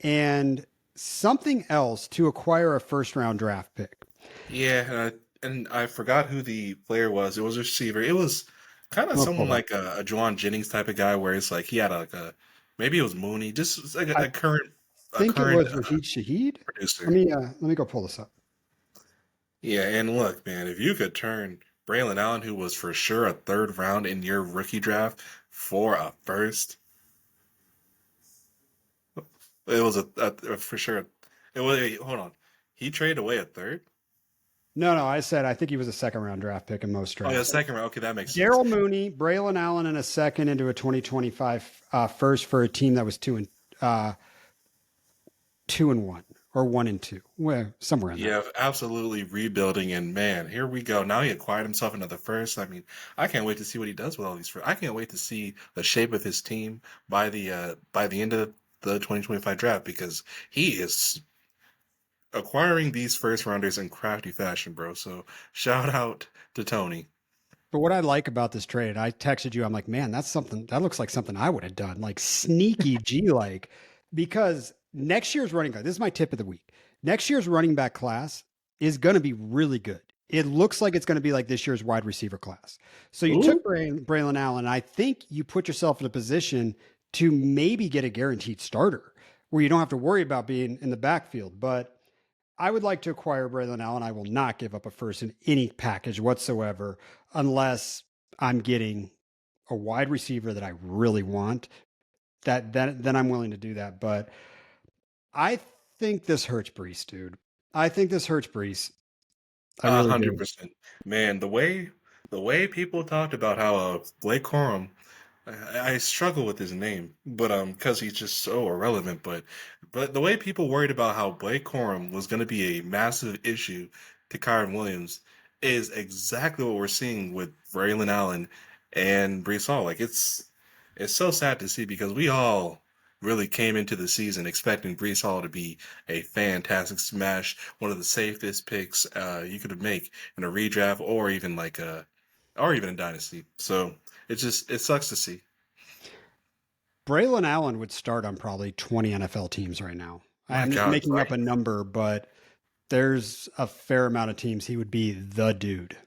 and something else to acquire a first round draft pick. yeah, and I forgot who the player was. It was a receiver. It was kind of I'm gonna someone pull it up. like a Juwan Jennings type of guy, where it's like he had like a maybe it was Mooney, just like I a think it current was Rashid Shaheed. producer. Let me go pull this up. Yeah, and look, man, if you could turn Braylon Allen, who was for sure a third round in your rookie draft, for a first, it was for sure. It was hold on, he traded away a third. No, no, I said I think he was a second round draft pick in most Oh yeah, drafts. second round. Okay, that makes sense. Daryl Mooney, Braylon Allen, and a second into a 2025 first for a team that was uh, 2-1 or 1-2, well, somewhere in there. Yeah, absolutely rebuilding, and man, here we go. Now he acquired himself another first. I mean, I can't wait to see what he does with all these first. I can't wait to see the shape of his team by the end of the 2025 draft because he is acquiring these first rounders in crafty fashion, bro. So shout out to Tony. But what I like about this trade, I texted you, I'm like, man, that's something that looks like something I would have done, like sneaky G like, because next year's running back, this is my tip of the week. Next year's running back class is going to be really good. It looks like it's going to be like this year's wide receiver class. So you Ooh, took Braylon Allen. I think you put yourself in a position to maybe get a guaranteed starter where you don't have to worry about being in the backfield. But I would like to acquire Braylon Allen. I will not give up a first in any package whatsoever unless I'm getting a wide receiver that I really want. Then I'm willing to do that. But I think this hurts Brees, dude. I think this hurts Brees. I a really hundred do. percent, man. The way people talked about how Blake Corum, I struggle with his name, but because he's just so irrelevant. But the way people worried about how Blake Corum was going to be a massive issue to Kyron Williams is exactly what we're seeing with Braylon Allen and Brees Hall. Like it's so sad to see because we all really came into the season expecting Brees Hall to be a fantastic smash, one of the safest picks you could make in a redraft or even a dynasty. So it sucks to see. Braylon Allen would start on probably 20 NFL teams right now. My I'm just God, making up a right? number, but there's a fair amount of teams he would be the dude.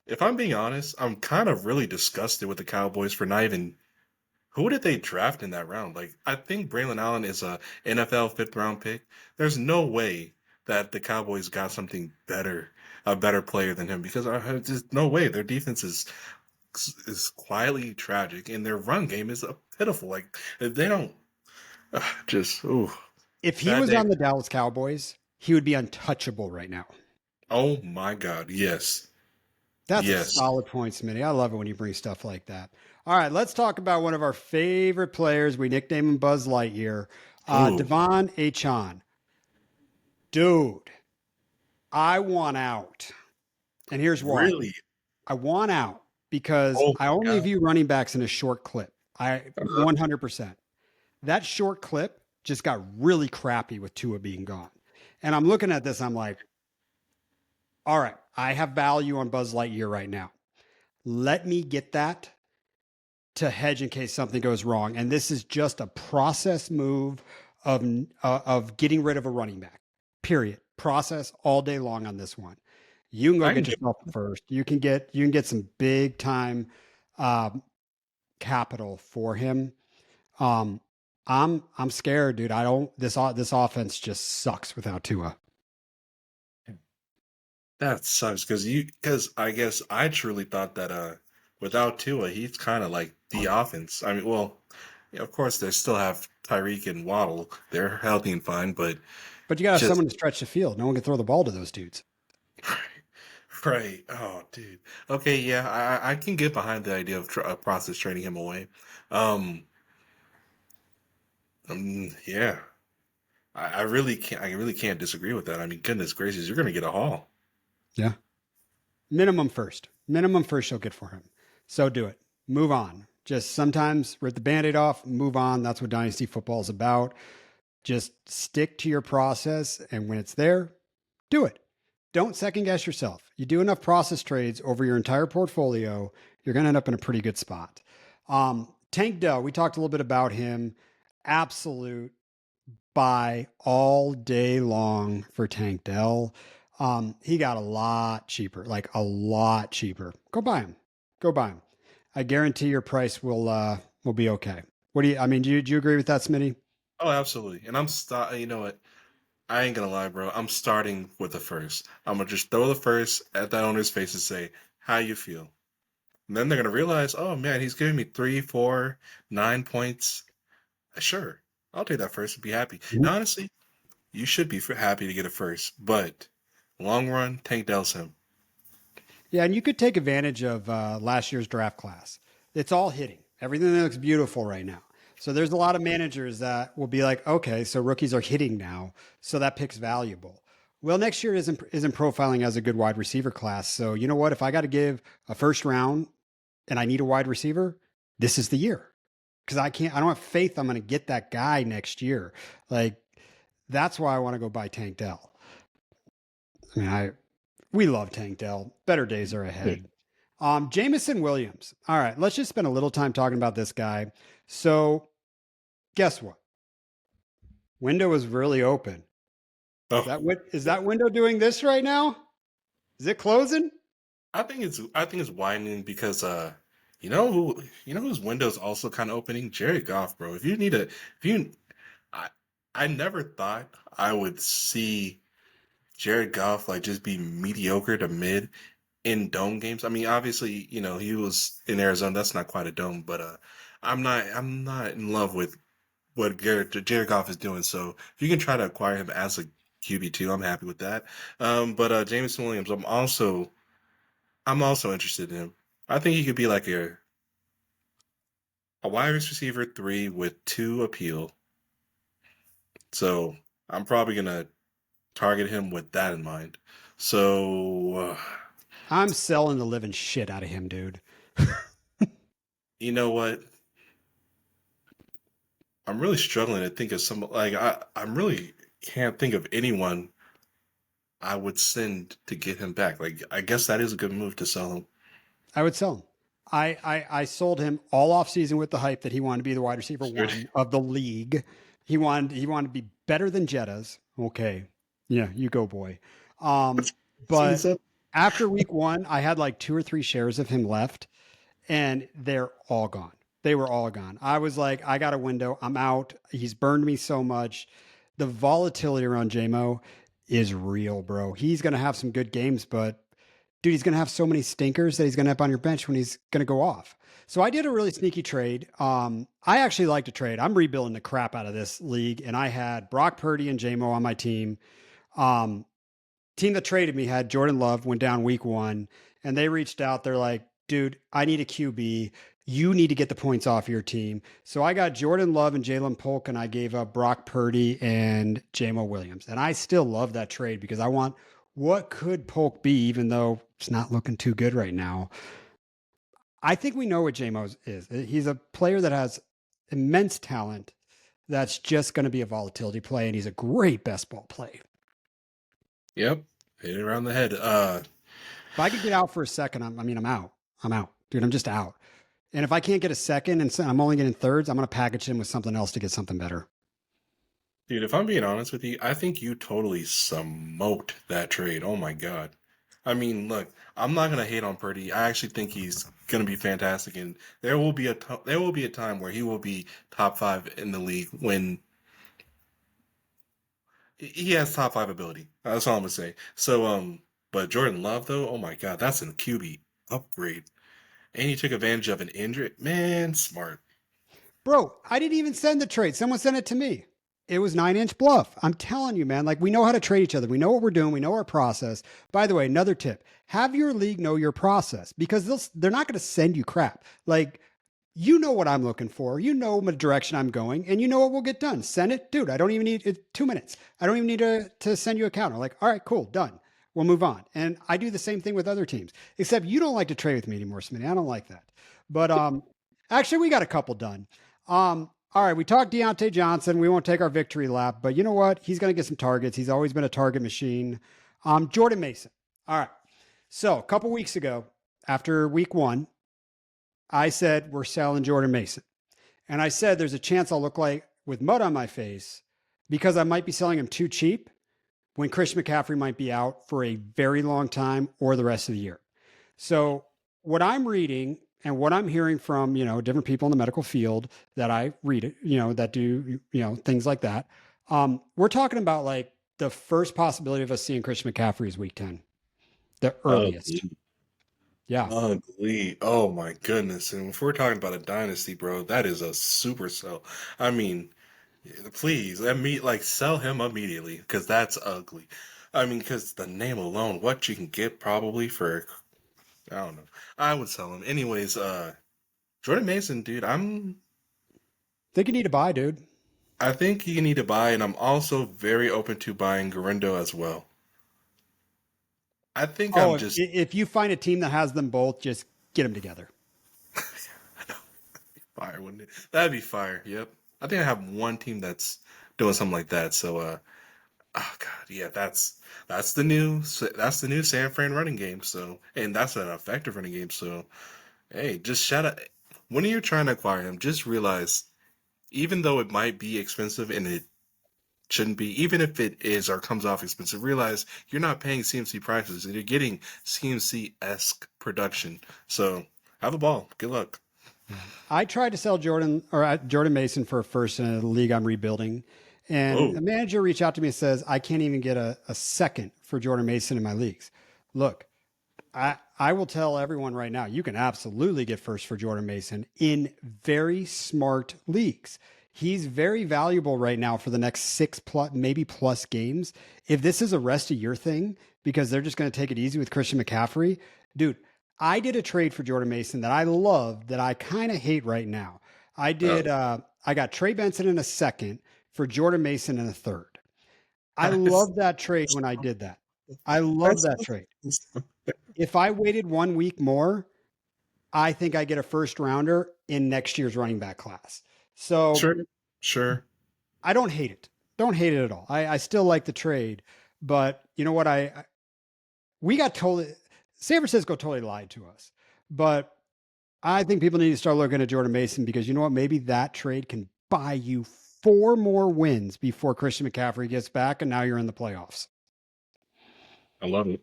If I'm being honest, I'm kind of really disgusted with the Cowboys for not even who did they draft in that round? Like I think Braylon Allen is a NFL fifth round pick. There's no way that the Cowboys got something better, a better player than him because there's no way their defense is quietly tragic and their run game is pitiful. Like if they don't just ooh If he bad was day. on the Dallas Cowboys, he would be untouchable right now. Oh my God, yes, That's a yes. solid point, Smitty. I love it when you bring stuff like that. All right, let's talk about one of our favorite players. We nickname him Buzz Lightyear, Ooh, Devon Achon. Dude, I want out. And here's why. really? I want out because Oh I my only God. view running backs in a short clip. I 100%. That short clip just got really crappy with Tua being gone. And I'm looking at this, I'm like, all right, I have value on Buzz Lightyear right now. Let me get that to hedge in case something goes wrong. And this is just a process move of getting rid of a running back. Period. Process all day long on this one. You can go I can get get yourself first. You can get some big time um, capital for him. Um, I'm scared, dude. I don't this offense just sucks without Tua. that sucks because I guess I truly thought that without Tua he's kind of like the offense. I mean, well, yeah, of course they still have Tyreek and Waddle. They're healthy and fine, but But you got to have just someone to stretch the field. No one can throw the ball to those dudes. right. Oh, dude. Okay, yeah, I can get behind the idea of process trading him away. Um, yeah, I really can't. I really can't disagree with that. I mean, goodness gracious, you're gonna get a haul. Yeah. Minimum first. Minimum first you'll get for him. So do it. Move on. Just sometimes rip the band-aid off, move on. That's what Dynasty football is about. Just stick to your process. And when it's there, do it. Don't second guess yourself. You do enough process trades over your entire portfolio, you're going to end up in a pretty good spot. Tank Dell, we talked a little bit about him. Absolute buy all day long for Tank Dell. He got a lot cheaper, like a lot cheaper. Go buy him. Go buy him. I guarantee your price will be okay. What do you? I mean, do you agree with that, Smitty? Oh, absolutely. And you know what? I ain't gonna lie, bro. I'm starting with the first. I'm gonna just throw the first at that owner's face and say, "How you feel?" And then they're gonna realize, "Oh man, he's giving me 3, 4, 9 points. Sure, I'll take that first and be happy." And honestly, you should be happy to get a first, but long run, Tank Dell's him. Yeah, and you could take advantage of last year's draft class. It's all hitting. Everything looks beautiful right now. So there's a lot of managers that will be like, okay, so rookies are hitting now, so that pick's valuable. Well, next year isn't profiling as a good wide receiver class. So you know what? If I got to give a first round and I need a wide receiver, this is the year because I don't have faith I'm going to get that guy next year. Like that's why I want to go buy Tank Dell. I mean, we love Tank Dell. Better days are ahead. Jamison Williams. All right, let's just spend a little time talking about this guy. So, guess what? Window is really open. Oh, Is that window doing this right now? Is it closing? I think it's widening because you know whose window's also kind of opening? Jared Goff, bro. If you I I never thought I would see Jared Goff like just be mediocre to mid in dome games. I mean, obviously, he was in Arizona. That's not quite a dome, but I'm not in love with what Jared Goff is doing. So if you can try to acquire him as a QB2, I'm happy with that. But Jameson Williams, I'm also interested in him. I think he could be like a wide receiver 3 with 2 appeal. So I'm probably gonna target him with that in mind. So I'm selling the living shit out of him, dude. you know what? I'm really struggling to think of some like I'm really can't think of anyone I would send to get him back. Like I guess that is a good move to sell him. I would sell him. I sold him all off season with the hype that he wanted to be the wide receiver Sure. one of the league. He wanted to be better than Jettas. Okay. Yeah, you go, boy. Um, See this but up? after week one, I had like 2 or 3 shares of him left, and they're all gone. They were all gone. I was like, I got a window. I'm out. He's burned me so much. The volatility around JMO is real, bro. He's gonna have some good games, but dude, he's going to have so many stinkers that he's going to have on your bench when he's going to go off. So I did a really sneaky trade. I actually like to trade. I'm rebuilding the crap out of this league, and I had Brock Purdy and JMO on my team. Um, Team that traded me had Jordan Love, went down week one, and they reached out. They're like, dude, I need a QB. You need to get the points off your team. So I got Jordan Love and Jalen Polk, and I gave up Brock Purdy and JMO Williams. And I still love that trade because I want what could Polk be, even though it's not looking too good right now. I think we know what JMO is. He's a player that has immense talent that's just going to be a volatility play, and he's a great best ball play. Yep. Hit it around the head. If I could get out for a second, I'm out. I'm out, dude. I'm just out. And if I can't get a second and I'm only getting thirds, I'm going to package him with something else to get something better. Dude, if I'm being honest with you, I think you totally smoked that trade. Oh my God. I mean, look, I'm not gonna hate on Purdy. I actually think he's gonna be fantastic, and there will be a time where he will be top 5 in the league when he has top 5 ability. That's all I'm gonna say. So, but Jordan Love though, oh my God, that's a QB upgrade, and he took advantage of an injury. Man, smart. Bro, I didn't even send the trade. Someone sent it to me. It was 9 inch bluff. I'm telling you, man. Like, we know how to trade each other. We know what we're doing. We know our process. By the way, another tip have your league know your process because they're not going to send you crap. Like, you know what I'm looking for. You know the direction I'm going, and you know what will get done. Send it, dude. I don't even need it. 2 minutes. I don't even need to send you a counter. Like, all right, cool, done. We'll move on. And I do the same thing with other teams, except you don't like to trade with me anymore, Smitty. I don't like that. But actually, we got a couple done. All right, we talked Deontay Johnson. We won't take our victory lap, but you know what? He's going to get some targets. He's always been a target machine. Jordan Mason. All right. So a couple weeks ago, after week one, I said we're selling Jordan Mason. And I said there's a chance I'll look like with mud on my face because I might be selling him too cheap. when Christian McCaffrey might be out for a very long time or the rest of the year. So what I'm reading and what I'm hearing from, different people in the medical field that I read it, that do, things like that. We're talking about like the first possibility of us seeing Christian McCaffrey is week 10, the earliest. Ugly. Yeah. Ugly. Oh my goodness. And if we're talking about a dynasty, bro, that is a super sell. I mean, please let me like sell him immediately because that's ugly. I mean, because the name alone, what you can get probably for, I don't know. I would sell him. Anyways, Jordan Mason, dude, Think you need to buy, dude. I think you need to buy, and I'm also very open to buying Garindo as well. I think I'm Oh, if, just if you find a team that has them both, just get them together. fire, wouldn't it? That'd be fire. Yep. I think I have one team that's doing something like that. So, oh god, yeah, that's the new San Fran running game. So, and that's an effective running game. So, hey, just shout out when you're trying to acquire him. Just realize, even though it might be expensive and it shouldn't be, even if it is or comes off expensive, realize you're not paying CMC prices and you're getting CMC esque production. So, have a ball. Good luck. Yeah. I tried to sell Jordan Mason for a first in a league I'm rebuilding. And Oh, a manager reached out to me and says, I can't even get a second for Jordan Mason in my leagues. Look, I will tell everyone right now, you can absolutely get first for Jordan Mason in very smart leagues. He's very valuable right now for the next 6 plus, maybe plus games. If this is a rest of year thing, because they're just going to take it easy with Christian McCaffrey, dude, I did a trade for Jordan Mason that I love that I kind of hate right now. oh. I got Trey Benson in a second for Jordan Mason in a third. I love that trade when I did that. I love that trade. If I waited 1 week more, I think I get a first rounder in next year's running back class. So Sure, sure. I don't hate it. Don't hate it at all. I still like the trade, but you know what? We got totally San Francisco totally lied to us. But I think people need to start looking at Jordan Mason because you know what? Maybe that trade can buy you 4 more wins before Christian McCaffrey gets back, and now you're in the playoffs. I love it.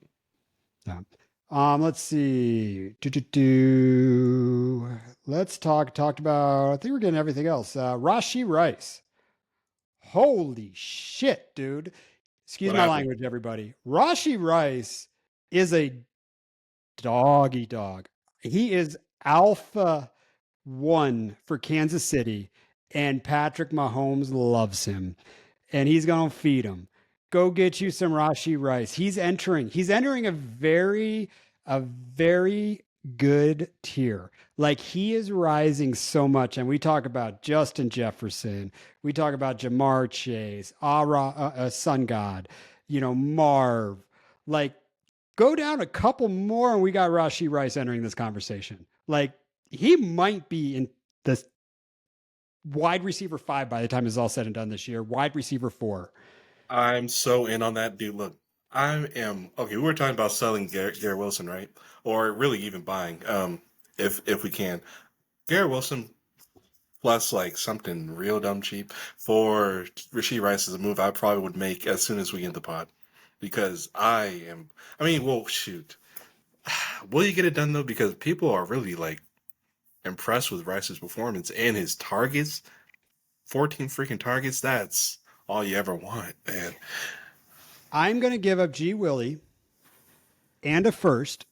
Yeah. Let's see. Do. Let's talked about. I think we're getting everything else. Rashi Rice. Holy shit, dude. Excuse What my happened? language, everybody. Rashi Rice is a doggy dog. He is alpha one for Kansas City, and Patrick Mahomes loves him, and he's gonna feed him. Go get you some Rashi Rice. He's entering a very good tier. Like he is rising so much, and we talk about Justin Jefferson, we talk about Jamar Chase, Sun God, Marv. Like go down a couple more, and we got Rashi Rice entering this conversation. Like he might be in the wide receiver 5 by the time it's all said and done this year. Wide receiver 4. I'm so in on that, dude. Look, I am okay. We were talking about selling Garrett Wilson, right? Or really even buying, if we can. Garrett Wilson plus like something real dumb cheap for Rasheed Rice is a move I probably would make as soon as we get the pod, because I am. I mean, well, shoot. Will you get it done though? Because people are really like impressed with Rice's performance and his targets. 14 freaking targets. That's all you ever want, man. I'm going to give up G. Willie and a first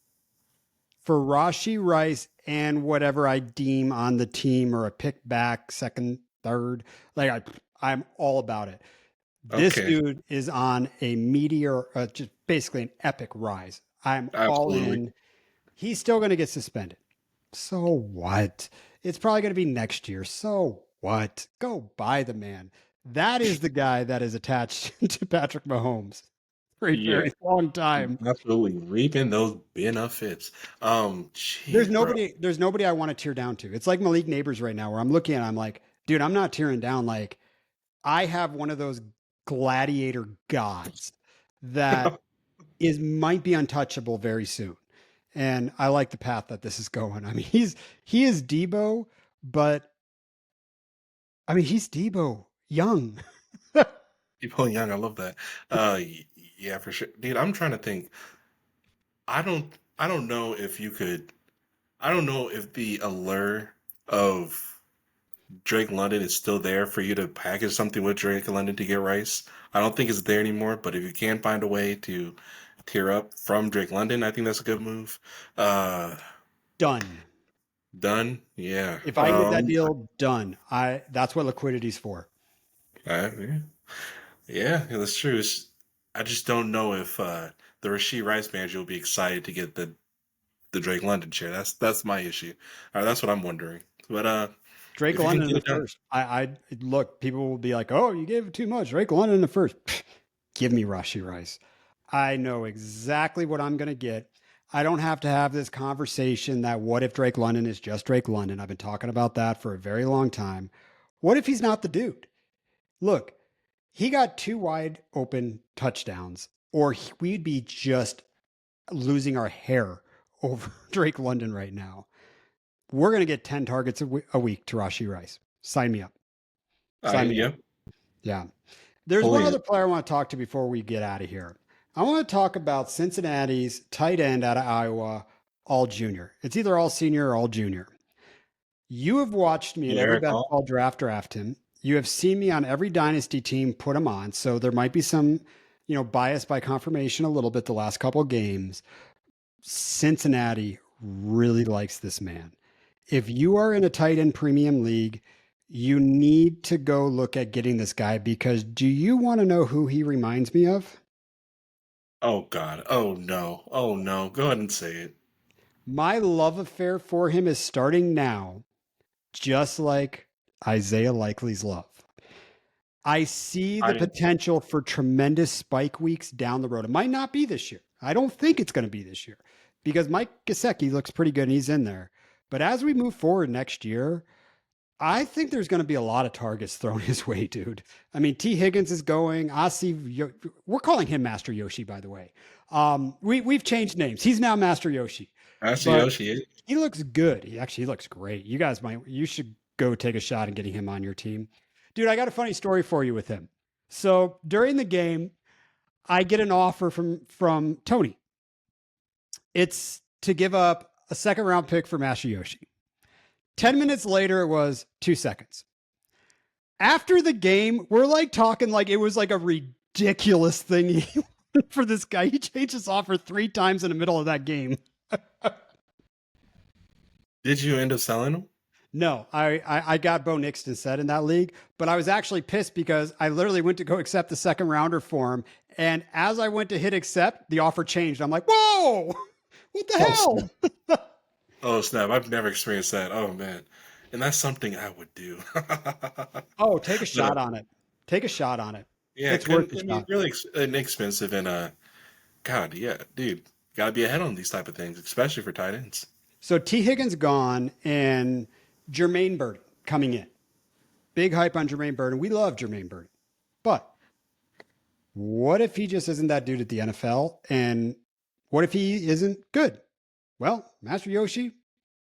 for Rashi Rice and whatever I deem on the team or a pick back, second, third. Like I'm all about it. This Okay, dude is on a meteor, just basically an epic rise. I'm all absolutely. in. He's still going to get suspended. So what? It's probably going to be next year. So what? Go buy the man. That is the guy that is attached to Patrick Mahomes for a Yeah, very long time. absolutely reaping those benefits. There's Jeez, bro. nobody. There's nobody I want to tear down to. It's like Malik Neighbors right now, where I'm looking at. I'm like, dude, I'm not tearing down. Like, I have one of those gladiator gods that is might be untouchable very soon. And I like the path that this is going. I mean, he is Debo, but I mean, he's Debo young. People young, I love that. Uh, Yeah, for sure, dude. I'm trying to think. I don't know if you could. I don't know if the allure of Drake London is still there for you to package something with Drake London to get Rice. I don't think it's there anymore. But if you can find a way to tear up from Drake London, I think that's a good move. Uh, Done. done. Yeah. If I can get that deal done, I that's what liquidity's for. Yeah. Yeah, that's true. I just don't know if the Rasheed Rice manager will be excited to get the Drake London share. That's my issue. That's what I'm wondering. But Drake if you can London in get the it done, first. I look. People will be like, "Oh, you gave it too much." Drake London in the first. Give me Rashi Rice. I know exactly what I'm going to get. I don't have to have this conversation that what if Drake London is just Drake London. I've been talking about that for a very long time. What if he's not the dude? Look, he got two wide open touchdowns, or we'd be just losing our hair over Drake London right now. We're going to get 10 targets a week to Rashi Rice. Sign me up. Sign me up. yeah, Yeah. There's one fully in. other player I want to talk to before we get out of here. I want to talk about Cincinnati's tight end out of Iowa, all junior. It's either all senior or all junior. You have watched me in Yeah, every Eric best Hall. ball draft him. You have seen me on every dynasty team put him on. So there might be some, bias by confirmation a little bit the last couple of games. Cincinnati really likes this man. If you are in a tight end premium league, you need to go look at getting this guy because do you want to know who he reminds me of? Oh God. Oh no. Oh no. Go ahead and say it. My love affair for him is starting now, just like Isaiah Likely's love. I see the I potential for tremendous spike weeks down the road. It might not be this year. I don't think it's going to be this year because Mike Gesicki looks pretty good and he's in there. But as we move forward next year, I think there's going to be a lot of targets thrown his way, dude. I mean, T. Higgins is going. We're calling him Master Yoshi, by the way. We've changed names. He's now Master Yoshi, Master but Yoshi. he looks good. He looks great. You should go take a shot at getting him on your team, dude. I got a funny story for you with him. So during the game, I get an offer from Tony. It's to give up a second round pick for Master Yoshi. 10 minutes later, it was 2 seconds. After the game, we're like talking like it was like a ridiculous thing for this guy. He changed his offer 3 times in the middle of that game. Did you end up selling him? No, I got Bo Nix instead in that league, but I was actually pissed because I literally went to go accept the second rounder for him. And as I went to hit accept, the offer changed. I'm like, whoa, what the Oh snap. hell? Oh snap. I've never experienced that. Oh man. And that's something I would do. Oh, take a But shot on it. Take a shot on it. yeah, it It's worth couldn't the it'd be shot. really inexpensive and God, yeah, dude. Gotta be ahead on these type of things, especially for tight ends. So T. Higgins gone and Jermaine Burton coming in. Big hype on Jermaine Burton. We love Jermaine Burton. But what if he just isn't that dude at the NFL? And what if he isn't good? Well, Master Yoshi,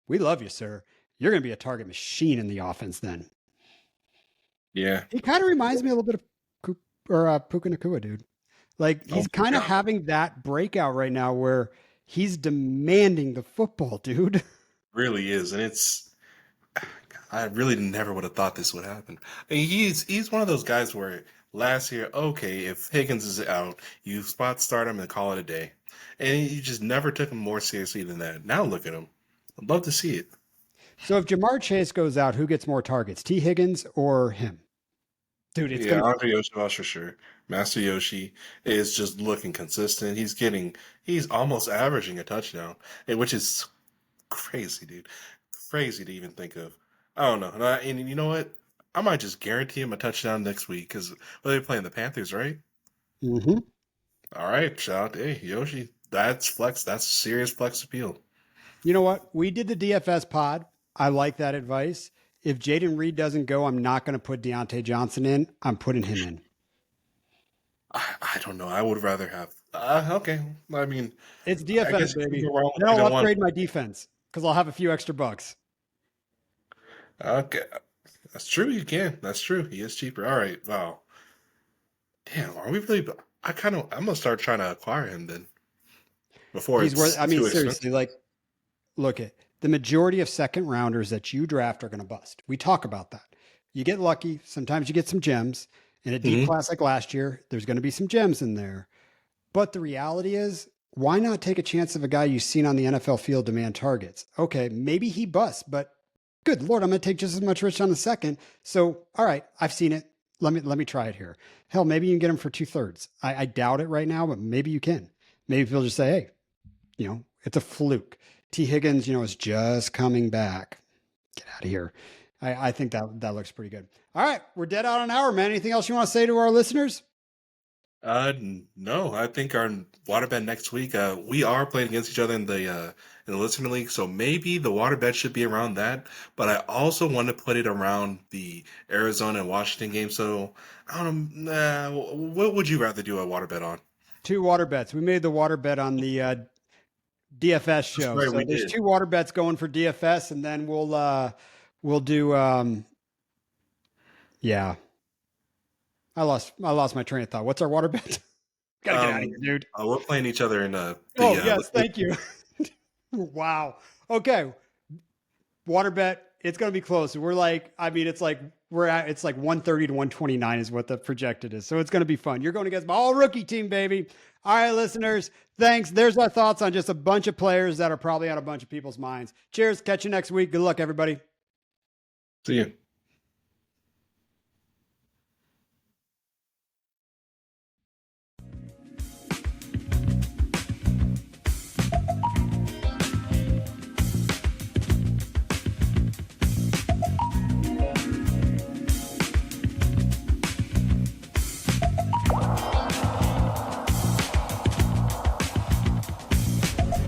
we love you, sir. You're going to be a target machine in the offense then. Yeah. He kind of reminds me a little bit of Puka Nakua, dude. Like Oh he's kind of God. having that breakout right now where he's demanding the football, dude. Really is. And it's I really never would have thought this would happen. I mean, he's one of those guys where last year, okay, if Higgins is out, you spot start him and call it a day. And you just never took him more seriously than that. Now look at him. I'd love to see it. So if Jamar Chase goes out, who gets more targets, T. Higgins or him? Dude, it's Yeah, going to Andre Yoshi for sure. Master Yoshi is just looking consistent. He's almost averaging a touchdown, which is crazy, dude. Crazy to even think of. I don't know. And you know what? I might just guarantee him a touchdown next week because they're playing the Panthers, right? be. All right, shout out, hey Yoshi. That's flex. That's serious flex appeal. You know what? We did the DFS pod. I like that advice. If Jaden Reed doesn't go, I'm not going to put Deontay Johnson in. I'm putting him in. I don't know. I would rather have. Okay. I mean, It's I DFS, guess you can baby. go wrong with Then I'll either one. upgrade my defense because I'll have a few extra bucks. Okay, that's true. You can. That's true. He is cheaper. All right. Wow. Damn. Are we really? I'm gonna start trying to acquire him then before He's worth, it's I mean, too seriously, expensive. like, look at the majority of second rounders that you draft are going to bust. We talk about that. You get lucky. Sometimes you get some gems. In a deep Hmm. class like last year, there's going to be some gems in there. But the reality is, why not take a chance of a guy you've seen on the NFL field demand targets? Okay, maybe he busts, but good Lord, I'm going to take just as much risk on the second. So, all right, I've seen it. Let me try it here. Hell, maybe you can get him for 2/3. I doubt it right now, but maybe you can. Maybe people just say, hey, it's a fluke. T. Higgins, is just coming back. Get out of here. I think that looks pretty good. All right, we're dead out an hour, man. Anything else you want to say to our listeners? No, I think our waterbed next week. We are playing against each other in the listener league, so maybe the waterbed should be around that. But I also want to put it around the Arizona and Washington game. So I don't know. What would you rather do a waterbed on? Two water bets. We made the water bet on the DFS That's show. right, So we there's did. two water bets going for DFS, and then we'll do yeah. I lost my train of thought. What's our water bet? Gotta get out of here, dude. We're playing each other in Oh the yes, thank you. Wow. Okay. Water bet. It's gonna be close. We're like, I mean, it's like 130 to 129 is what the projected is. So it's gonna be fun. You're going against my all rookie team, baby. All right, listeners. Thanks. There's our thoughts on just a bunch of players that are probably on a bunch of people's minds. Cheers. Catch you next week. Good luck, everybody. See you.